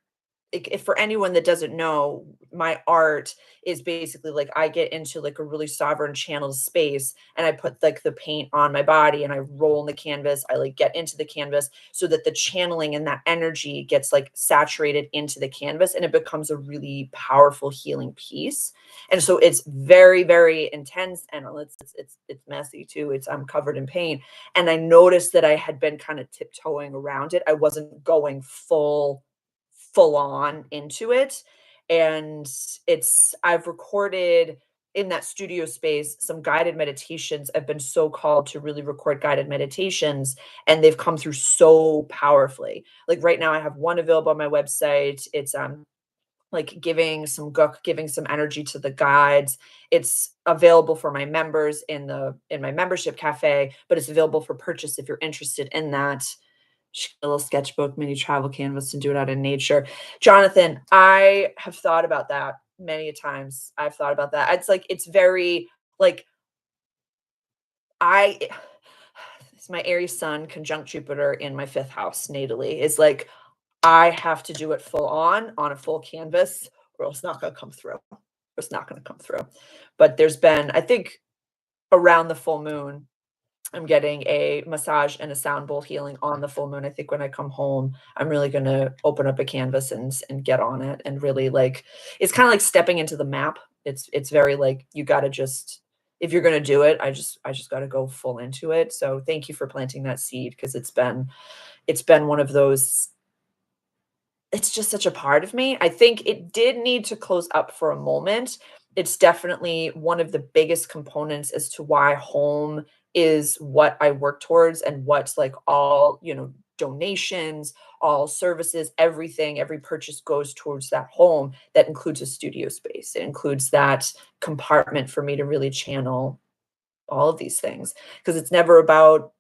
[SPEAKER 1] if for anyone that doesn't know, my art is basically like I get into like a really sovereign channel space and I put like the paint on my body and I roll in the canvas. I like get into the canvas so that the channeling and that energy gets like saturated into the canvas and it becomes a really powerful healing piece. And so it's very, very intense and it's messy too. I'm covered in paint. And I noticed that I had been kind of tiptoeing around it. I wasn't going full on into it. And I've recorded in that studio space some guided meditations. I've been so called to really record guided meditations, and they've come through so powerfully. Like right now, I have one available on my website. It's like giving some energy to the guides. It's available for my members in my membership cafe, but it's available for purchase if you're interested in that a little sketchbook, mini travel canvas, and do it out in nature. Jonathan, I have thought about that many a times. I've thought about that. It's like it's very like I it's my Aries sun conjunct Jupiter in my fifth house natally. Is like I have to do it full on a full canvas, or it's not gonna come through. It's not gonna come through. But there's been, I think around the full moon, I'm getting a massage and a sound bowl healing on the full moon. I think when I come home, I'm really gonna open up a canvas and get on it and really like it's kind of like stepping into the map. It's very like you gotta just if you're gonna do it, I just gotta go full into it. So thank you for planting that seed because it's been one of those it's just such a part of me. I think it did need to close up for a moment. It's definitely one of the biggest components as to why home is what I work towards and what's like all, donations, all services, everything, every purchase goes towards that home. That includes a studio space. It includes that compartment for me to really channel all of these things because it's never about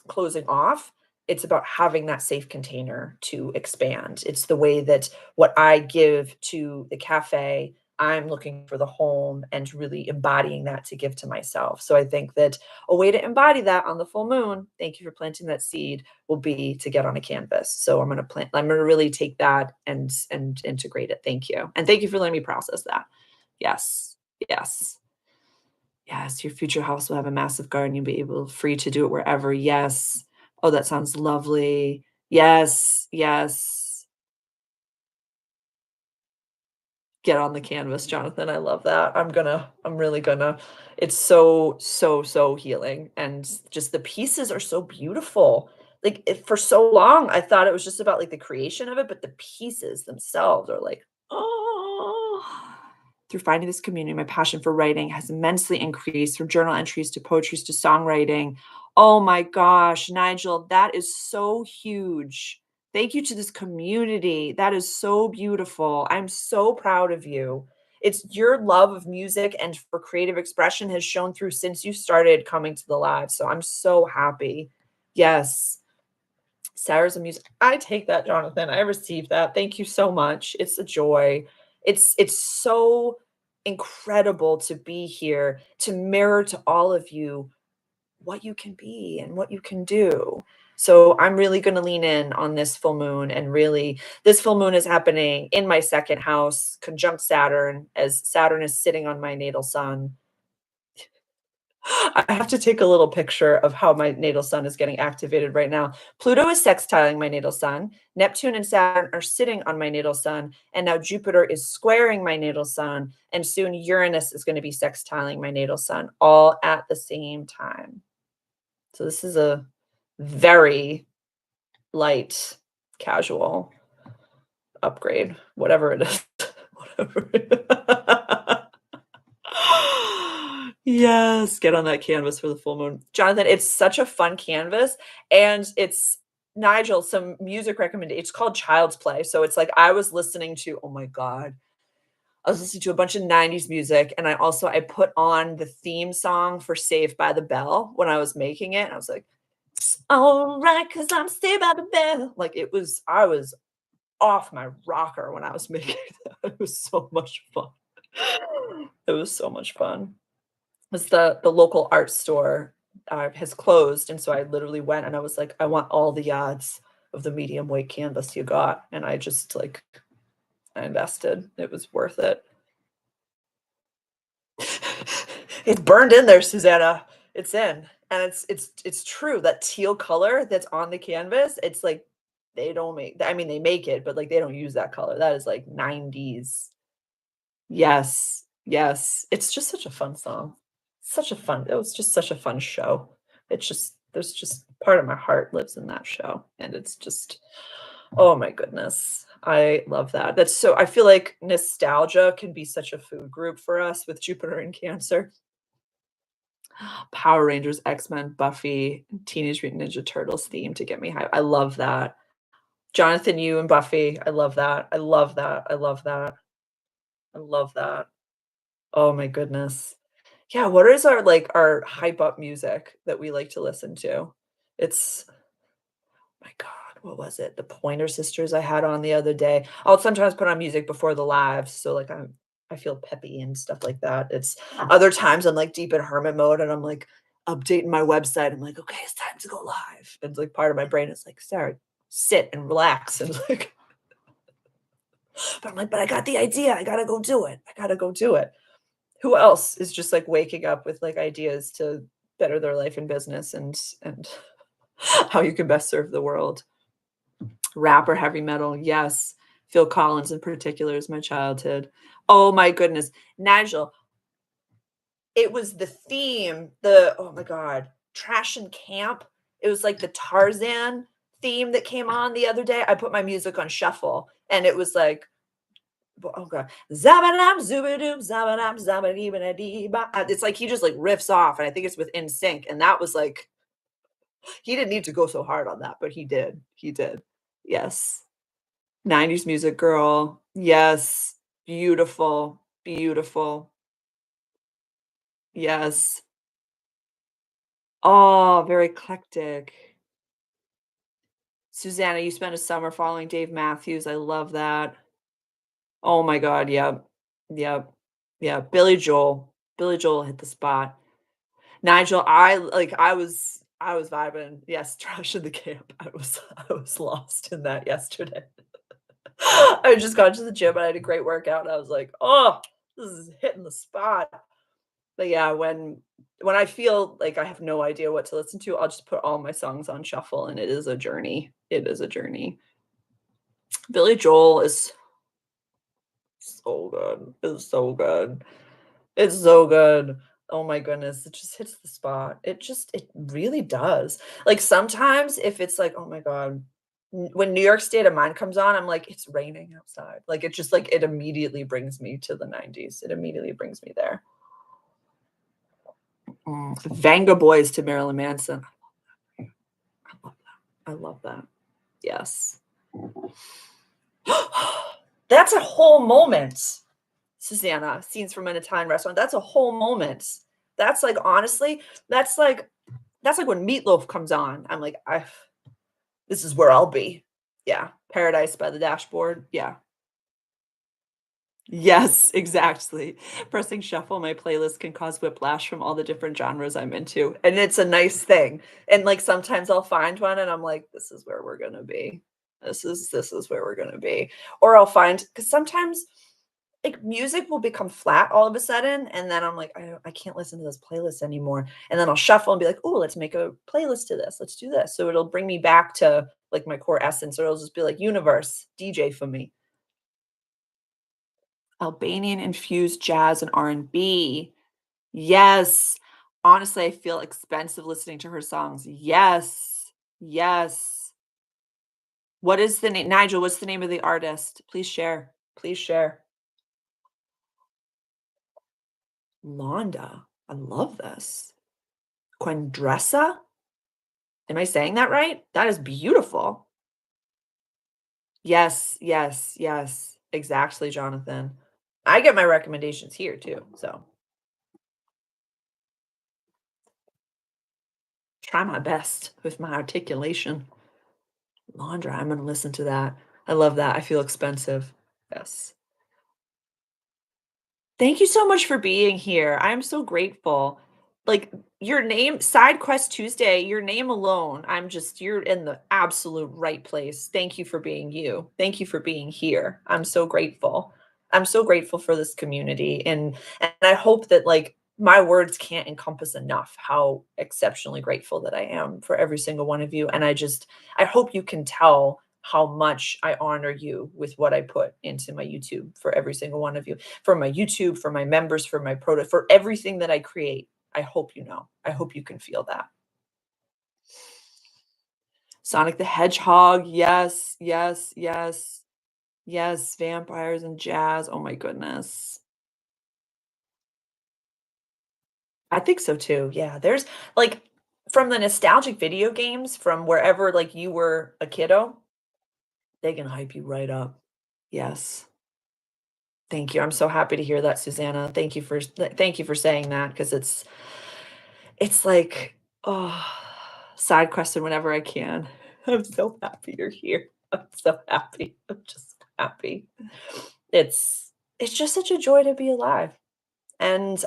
[SPEAKER 1] closing off. It's about having that safe container to expand. It's the way that what I give to the cafe, I'm looking for the home and really embodying that to give to myself. So I think that a way to embody that on the full moon, thank you for planting that seed, will be to get on a canvas. So I'm going to really take that and integrate it. Thank you. And thank you for letting me process that. Yes. Yes. Yes, your future house will have a massive garden. You'll be able free to do it wherever. Yes. Oh, that sounds lovely. Yes, yes. Get on the canvas, Jonathan, I love that. I'm really gonna. It's so, so, so healing, and just the pieces are so beautiful. Like, for so long, I thought it was just about, like, the creation of it, but the pieces themselves are like, "Oh." Through finding this community, my passion for writing has immensely increased from journal entries to poetries to songwriting. Oh my gosh, Nigel, that is so huge. Thank you to this community. That is so beautiful. I'm so proud of you. It's your love of music and for creative expression has shown through since you started coming to the live. So I'm so happy. Yes. Sarah's a music. I take that, Jonathan. I received that. Thank you so much. It's a joy. It's so incredible to be here to mirror to all of you what you can be and what you can do. So I'm really going to lean in on this full moon, and really this full moon is happening in my second house conjunct Saturn, as Saturn is sitting on my natal sun. I have to take a little picture of how my natal sun is getting activated right now. Pluto is sextiling my natal sun. Neptune and Saturn are sitting on my natal sun. And now Jupiter is squaring my natal sun. And soon Uranus is going to be sextiling my natal sun all at the same time. So this is a very light, casual upgrade, whatever it is. Whatever. Yes, get on that canvas for the full moon. Jonathan, it's such a fun canvas, and it's Nigel, some music recommendation. It's called Child's Play. So it's like I was listening to, oh my God, I was listening to a bunch of 90s music, and I put on the theme song for Saved by the Bell when I was making it. And I was like, all right, because I'm saved by the bell. Like I was off my rocker when I was making that. It was so much fun. It was so much fun. Was the local art store has closed, and so I literally went and I was like, I want all the yards of the medium weight canvas you got, and I just like I invested. It was worth it. It's burned in there, Susanna. It's in. And it's true. That teal color that's on the canvas, it's like they don't make I mean they make it, but like they don't use that color. That is like 90s. Yes. Yes. It's just such a fun song. It was just such a fun show. It's just there's just part of my heart lives in that show. And it's just oh my goodness. I love that. That's so I feel like nostalgia can be such a food group for us with Jupiter and Cancer. Power Rangers, X-Men, Buffy, Teenage Mutant Ninja Turtles theme to get me high. I love that. Jonathan, you and Buffy. I love that. I love that. I love that. I love that. Oh my goodness. Yeah, what is our like our hype up music that we like to listen to? It's my God, what was it? The Pointer Sisters I had on the other day. I'll sometimes put on music before the live, so like I feel peppy and stuff like that. It's other times I'm like deep in hermit mode and I'm like updating my website. I'm like, okay, it's time to go live. And like part of my brain is like, Sarah, sit and relax. And like, but I'm like, but I got the idea. I gotta go do it. I gotta go do it. Who else is just like waking up with like ideas to better their life and business and how you can best serve the world? Rap or heavy metal, yes. Phil Collins in particular is my childhood. Oh my goodness. Nigel, it was the theme, oh my God, Trash and Camp. It was like the Tarzan theme that came on the other day. I put my music on shuffle and it was like, oh God. Zabadam, zoobadoom, zabadam, zabadee-ba-da-dee-ba. It's like he just like riffs off, and I think it's with In Sync. And that was like, he didn't need to go so hard on that, but he did. He did. Yes. 90s music girl. Yes. Beautiful. Beautiful. Yes. Oh, very eclectic. Susanna, you spent a summer following Dave Matthews. I love that. Oh my God. Yep. Yep. Yeah. Billy Joel. Billy Joel hit the spot. Nigel, I was vibing. Yes, trash in the camp. I was lost in that yesterday. I just got to the gym and I had a great workout and I was like, "Oh, this is hitting the spot." But yeah, when I feel like I have no idea what to listen to, I'll just put all my songs on shuffle and it is a journey. It is a journey. Billy Joel is So good. It's so good. It's so good. Oh my goodness, it just hits the spot. It really does. Like, sometimes if it's like, "Oh my god," when New York State of Mind comes on, I'm like, "It's raining outside." Like, it just, like, it immediately brings me to the '90s. It immediately brings me there. Venga Boys to Marilyn Manson. I love that. I love that. Yes. That's a whole moment, Susanna. Scenes from an Italian restaurant. That's a whole moment. That's like, honestly, that's like that's like when Meatloaf comes on. I'm like, I this is where I'll be. Yeah. Paradise by the Dashboard. Yeah. Yes, exactly. Pressing shuffle on my playlist can cause whiplash from all the different genres I'm into, and it's a nice thing. And, like, sometimes I'll find one and I'm like, "This is where we're gonna be. This is where we're gonna be." Or I'll find, because sometimes, like, music will become flat all of a sudden, and then I'm like, I can't listen to this playlist anymore." And then I'll shuffle and be like, "Oh, let's make a playlist to this. Let's do this." So it'll bring me back to, like, my core essence, or it'll just be like, "Universe, DJ for me." Albanian infused jazz and R&B. Yes. Honestly, I feel expensive listening to her songs. Yes. Yes. What is the name? Nigel, what's the name of the artist? Please share. Please share. Londa. I love this. Quendressa? Am I saying that right? That is beautiful. Yes, yes, yes. Exactly, Jonathan. I get my recommendations here too, so try my best with my articulation. Laundra, I'm gonna listen to that. I love that. I feel expensive. Yes. Thank you so much for being here. I'm so grateful. Like, your name, Side Quest Tuesday, your name alone, you're in the absolute right place. Thank you for being you. Thank you for being here. I'm so grateful. I'm so grateful for this community, and I hope that, like, my words can't encompass enough how exceptionally grateful that I am for every single one of you, and I hope you can tell how much I honor you with what I put into my YouTube for every single one of you, for my YouTube, for my members, for my product, for everything that I create. I hope you know. I hope you can feel that. Sonic the Hedgehog, yes, yes, yes, yes, vampires and jazz. Oh my goodness. I think so too. Yeah, there's like, from the nostalgic video games from wherever, like, you were a kiddo, they can hype you right up. Yes. Thank you. I'm so happy to hear that, Susanna. Thank you for saying that, because it's like, oh, side question whenever I can. I'm so happy you're here. I'm so happy. I'm just happy. It's just such a joy to be alive. And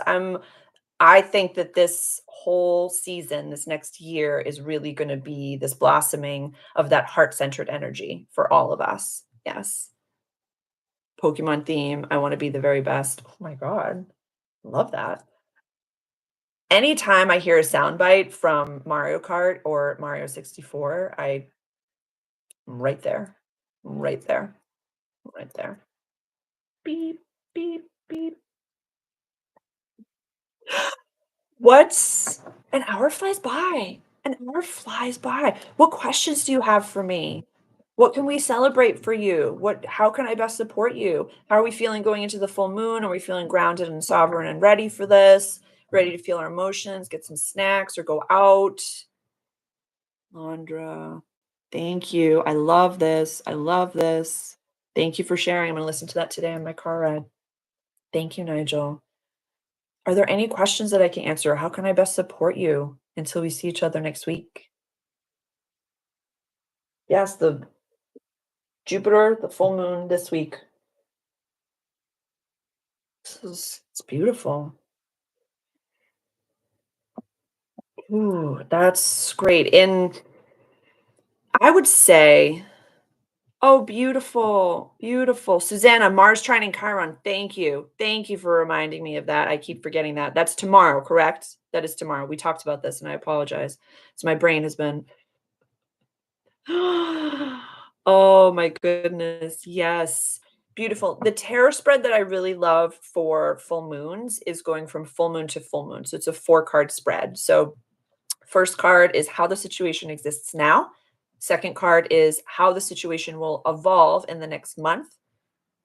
[SPEAKER 1] I think that this whole season, this next year, is really going to be this blossoming of that heart-centered energy for all of us. Yes. Pokemon theme. I want to be the very best. Oh my god. Love that. Anytime I hear a soundbite from Mario Kart or Mario 64, I'm right there. Right there. Right there. Beep, beep, beep. What? An hour flies by. An hour flies by. What questions do you have for me? What can we celebrate for you? How can I best support you? How are we feeling going into the full moon? Are we feeling grounded and sovereign and ready for this? Ready to feel our emotions, get some snacks or go out? Andra, thank you. I love this. I love this. Thank you for sharing. I'm going to listen to that today on my car ride. Thank you, Nigel. Are there any questions that I can answer? How can I best support you until we see each other next week? Yes, the Jupiter, the full moon this week. It's beautiful. Ooh, that's great. And I would say, oh, beautiful, beautiful. Susanna, Mars trine Chiron. Thank you. Thank you for reminding me of that. I keep forgetting that. That's tomorrow, correct? That is tomorrow. We talked about this and I apologize. So my brain has been oh my goodness. Yes. Beautiful. The tarot spread that I really love for full moons is going from full moon to full moon. So it's a 4-card spread. So first card is how the situation exists now. Second card is how the situation will evolve in the next month.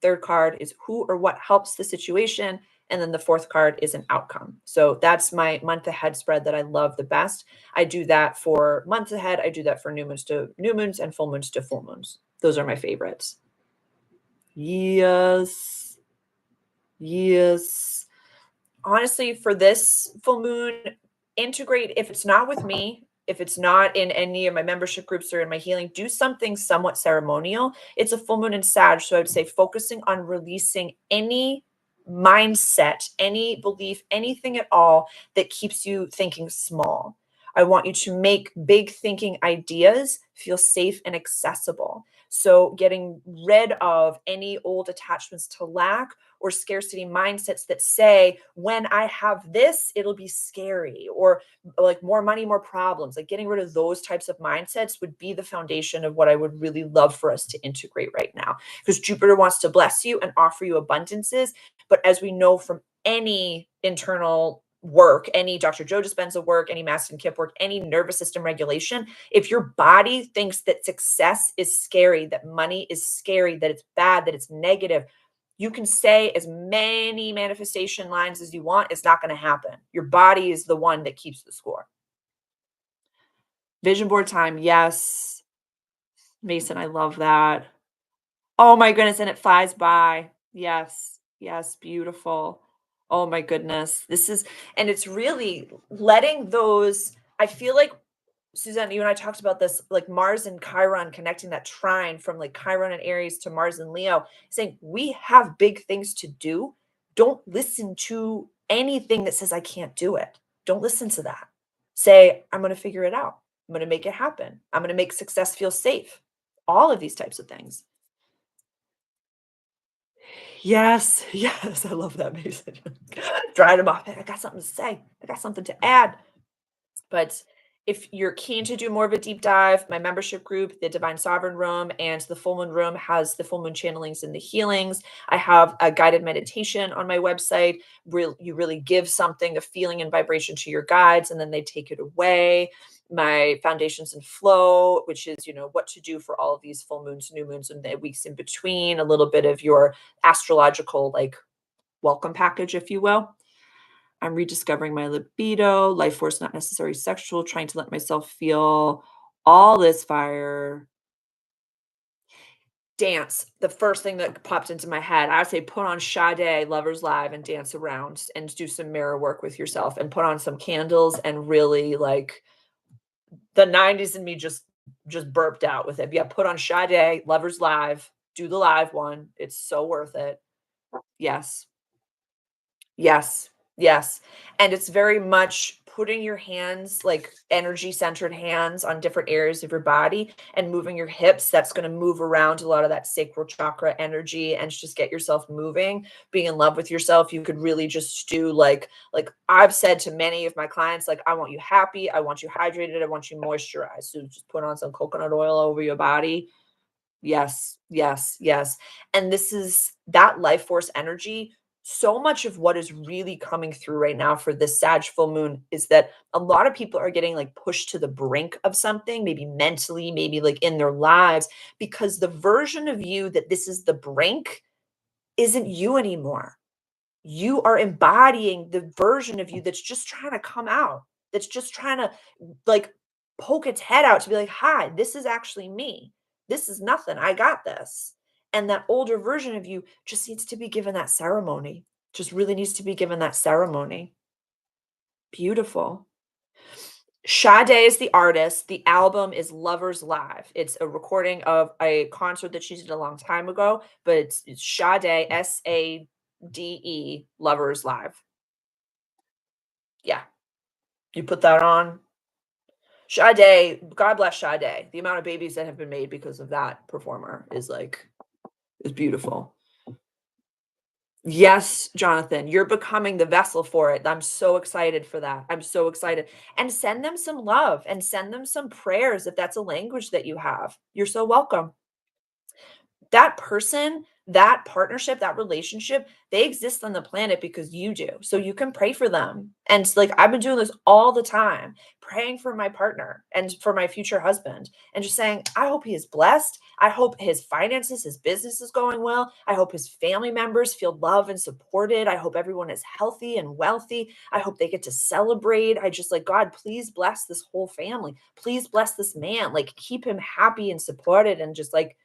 [SPEAKER 1] Third card is who or what helps the situation. And then the fourth card is an outcome. So that's my month ahead spread that I love the best. I do that for months ahead. I do that for new moons to new moons and full moons to full moons. Those are my favorites. Yes. Yes. Honestly, for this full moon, integrate if it's not with me, if it's not in any of my membership groups or in my healing, do something somewhat ceremonial. It's a full moon in Sag, so I would say focusing on releasing any mindset, any belief, anything at all that keeps you thinking small. I want you to make big thinking ideas feel safe and accessible. So, getting rid of any old attachments to lack or scarcity mindsets that say, when I have this, it'll be scary, or like more money, more problems. Like getting rid of those types of mindsets would be the foundation of what I would really love for us to integrate right now. Because Jupiter wants to bless you and offer you abundances. But as we know from any internal work, any Dr. Joe Dispenza work, any Mastin Kipp work, any nervous system regulation, if your body thinks that success is scary, that money is scary, that it's bad, that it's negative, you can say as many manifestation lines as you want. It's not going to happen. Your body is the one that keeps the score. Vision board time. Yes. Mason, I love that. Oh my goodness. And it flies by. Yes. Yes. Beautiful. Oh my goodness. And it's really letting those, I feel like Suzanne, you and I talked about this, like Mars and Chiron connecting that trine from like Chiron and Aries to Mars and Leo, saying we have big things to do. Don't listen to anything that says I can't do it. Don't listen to that. Say, I'm going to figure it out. I'm going to make it happen. I'm going to make success feel safe. All of these types of things. Yes, yes, I love that, Mason. Drying them off. I got something to say. I got something to add. But if you're keen to do more of a deep dive, my membership group, the Divine Sovereign Room and the Full Moon Room has the full moon channelings and the healings. I have a guided meditation on my website where you really give something, a feeling and vibration to your guides, and then they take it away. My Foundations and Flow, which is, what to do for all of these full moons, new moons, and the weeks in between, a little bit of your astrological, like, welcome package, if you will. I'm rediscovering my libido, life force, not necessarily sexual, trying to let myself feel all this fire. Dance, the first thing that popped into my head. I would say put on Sade, Lovers Live, and dance around and do some mirror work with yourself and put on some candles and really like the 90s in me just burped out with it. Yeah, put on Sade, Lovers Live, do the live one. It's so worth it. Yes. Yes, yes, and it's very much putting your hands, like energy-centered hands on different areas of your body and moving your hips. That's gonna move around a lot of that sacral chakra energy and just get yourself moving, being in love with yourself. You could really just do like I've said to many of my clients, like, "I want you happy, I want you hydrated, I want you moisturized." So just put on some coconut oil over your body. Yes, yes, yes. And this is that life force energy. So much of what is really coming through right now for this Sag full moon is that a lot of people are getting like pushed to the brink of something, maybe mentally, maybe like in their lives, because the version of you that this is the brink isn't you anymore. You are embodying the version of you that's just trying to come out, that's just trying to like poke its head out to be like, hi, this is actually me. This is nothing. I got this. And that older version of you just needs to be given that ceremony, just really needs to be given that ceremony. Beautiful. Sade is the artist. The album is Lovers Live. It's a recording of a concert that she did a long time ago, but it's Sade, Sade, Lovers Live. Yeah, you put that on. Sade, God bless Sade. The amount of babies that have been made because of that performer is beautiful. Yes, Jonathan, you're becoming the vessel for it. I'm so excited for that. I'm so excited. And send them some love and send them some prayers if that's a language that you have. You're so welcome. That person that partnership, that relationship, they exist on the planet because you do. So you can pray for them. And like I've been doing this all the time, praying for my partner and for my future husband and just saying, I hope he is blessed. I hope his finances, his business is going well. I hope his family members feel loved and supported. I hope everyone is healthy and wealthy. I hope they get to celebrate. I just like, God, please bless this whole family. Please bless this man. Like, keep him happy and supported and just like,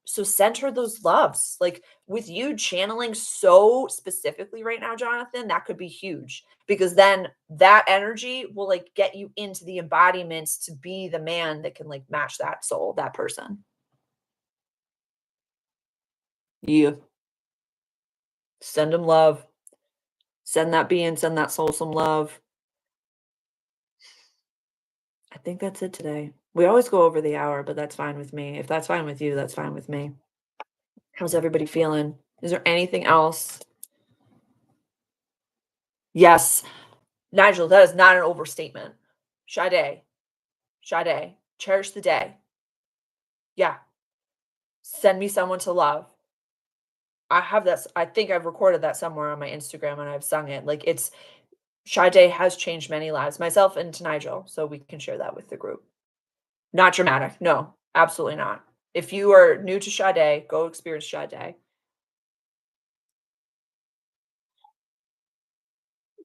[SPEAKER 1] so center those loves. Like with you channeling so specifically right now, Jonathan, that could be huge because then that energy will like get you into the embodiments to be the man that can like match that soul, that person. You send them love. Send that being, send that soul some love. I think that's it today. We always go over the hour, but that's fine with me. If that's fine with you, that's fine with me. How's everybody feeling? Is there anything else? Yes. Nigel, that is not an overstatement. Sade, Sade, cherish the day. Yeah. Send me someone to love. I have that. I think I've recorded that somewhere on my Instagram and I've sung it. Like it's Sade has changed many lives, myself and to Nigel. So we can share that with the group. Not dramatic. No, absolutely not. If you are new to Sade, go experience Sade.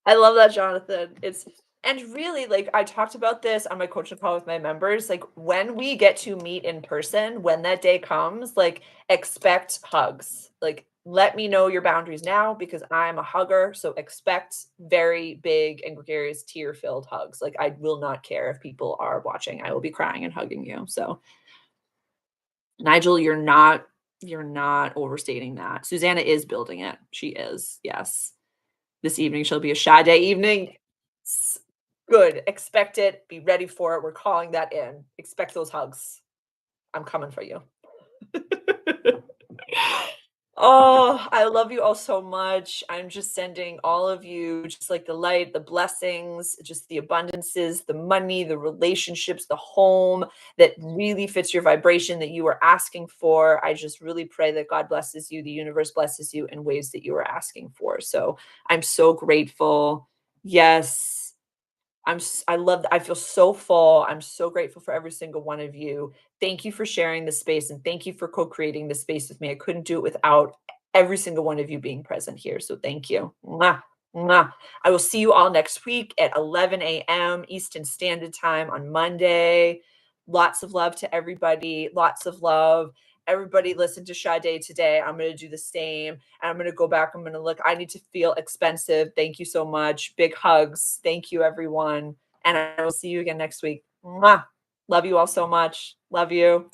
[SPEAKER 1] I love that, Jonathan. It's and really, like, I talked about this on my coaching call with my members, like, when we get to meet in person, when that day comes, like, expect hugs. Like, let me know your boundaries now because I'm a hugger, so expect very big and gregarious tear-filled hugs. Like, I will not care if people are watching. I will be crying and hugging you. So, Nigel, you're not overstating that. Susanna is building it. She is. Yes. This evening shall be a Sade evening. S Good, expect it, be ready for it, we're calling that in. Expect those hugs. I'm coming for you. Oh, I love you all so much. I'm just sending all of you just like the light, the blessings, just the abundances, the money, the relationships, the home that really fits your vibration that you are asking for. I just really pray that God blesses you, the universe blesses you in ways that you are asking for. So I'm so grateful. Yes. I love I feel so full. I'm so grateful for every single one of you. Thank you for sharing the space and thank you for co-creating the space with me. I couldn't do it without every single one of you being present here. So thank you. Mwah, mwah. I will see you all next week at 11 a.m. Eastern Standard Time on Monday. Lots of love to everybody. Lots of love. Everybody listen to Sade today. I'm going to do the same. And I'm going to go back. I'm going to look. I need to feel expensive. Thank you so much. Big hugs. Thank you, everyone. And I will see you again next week. Mwah. Love you all so much. Love you.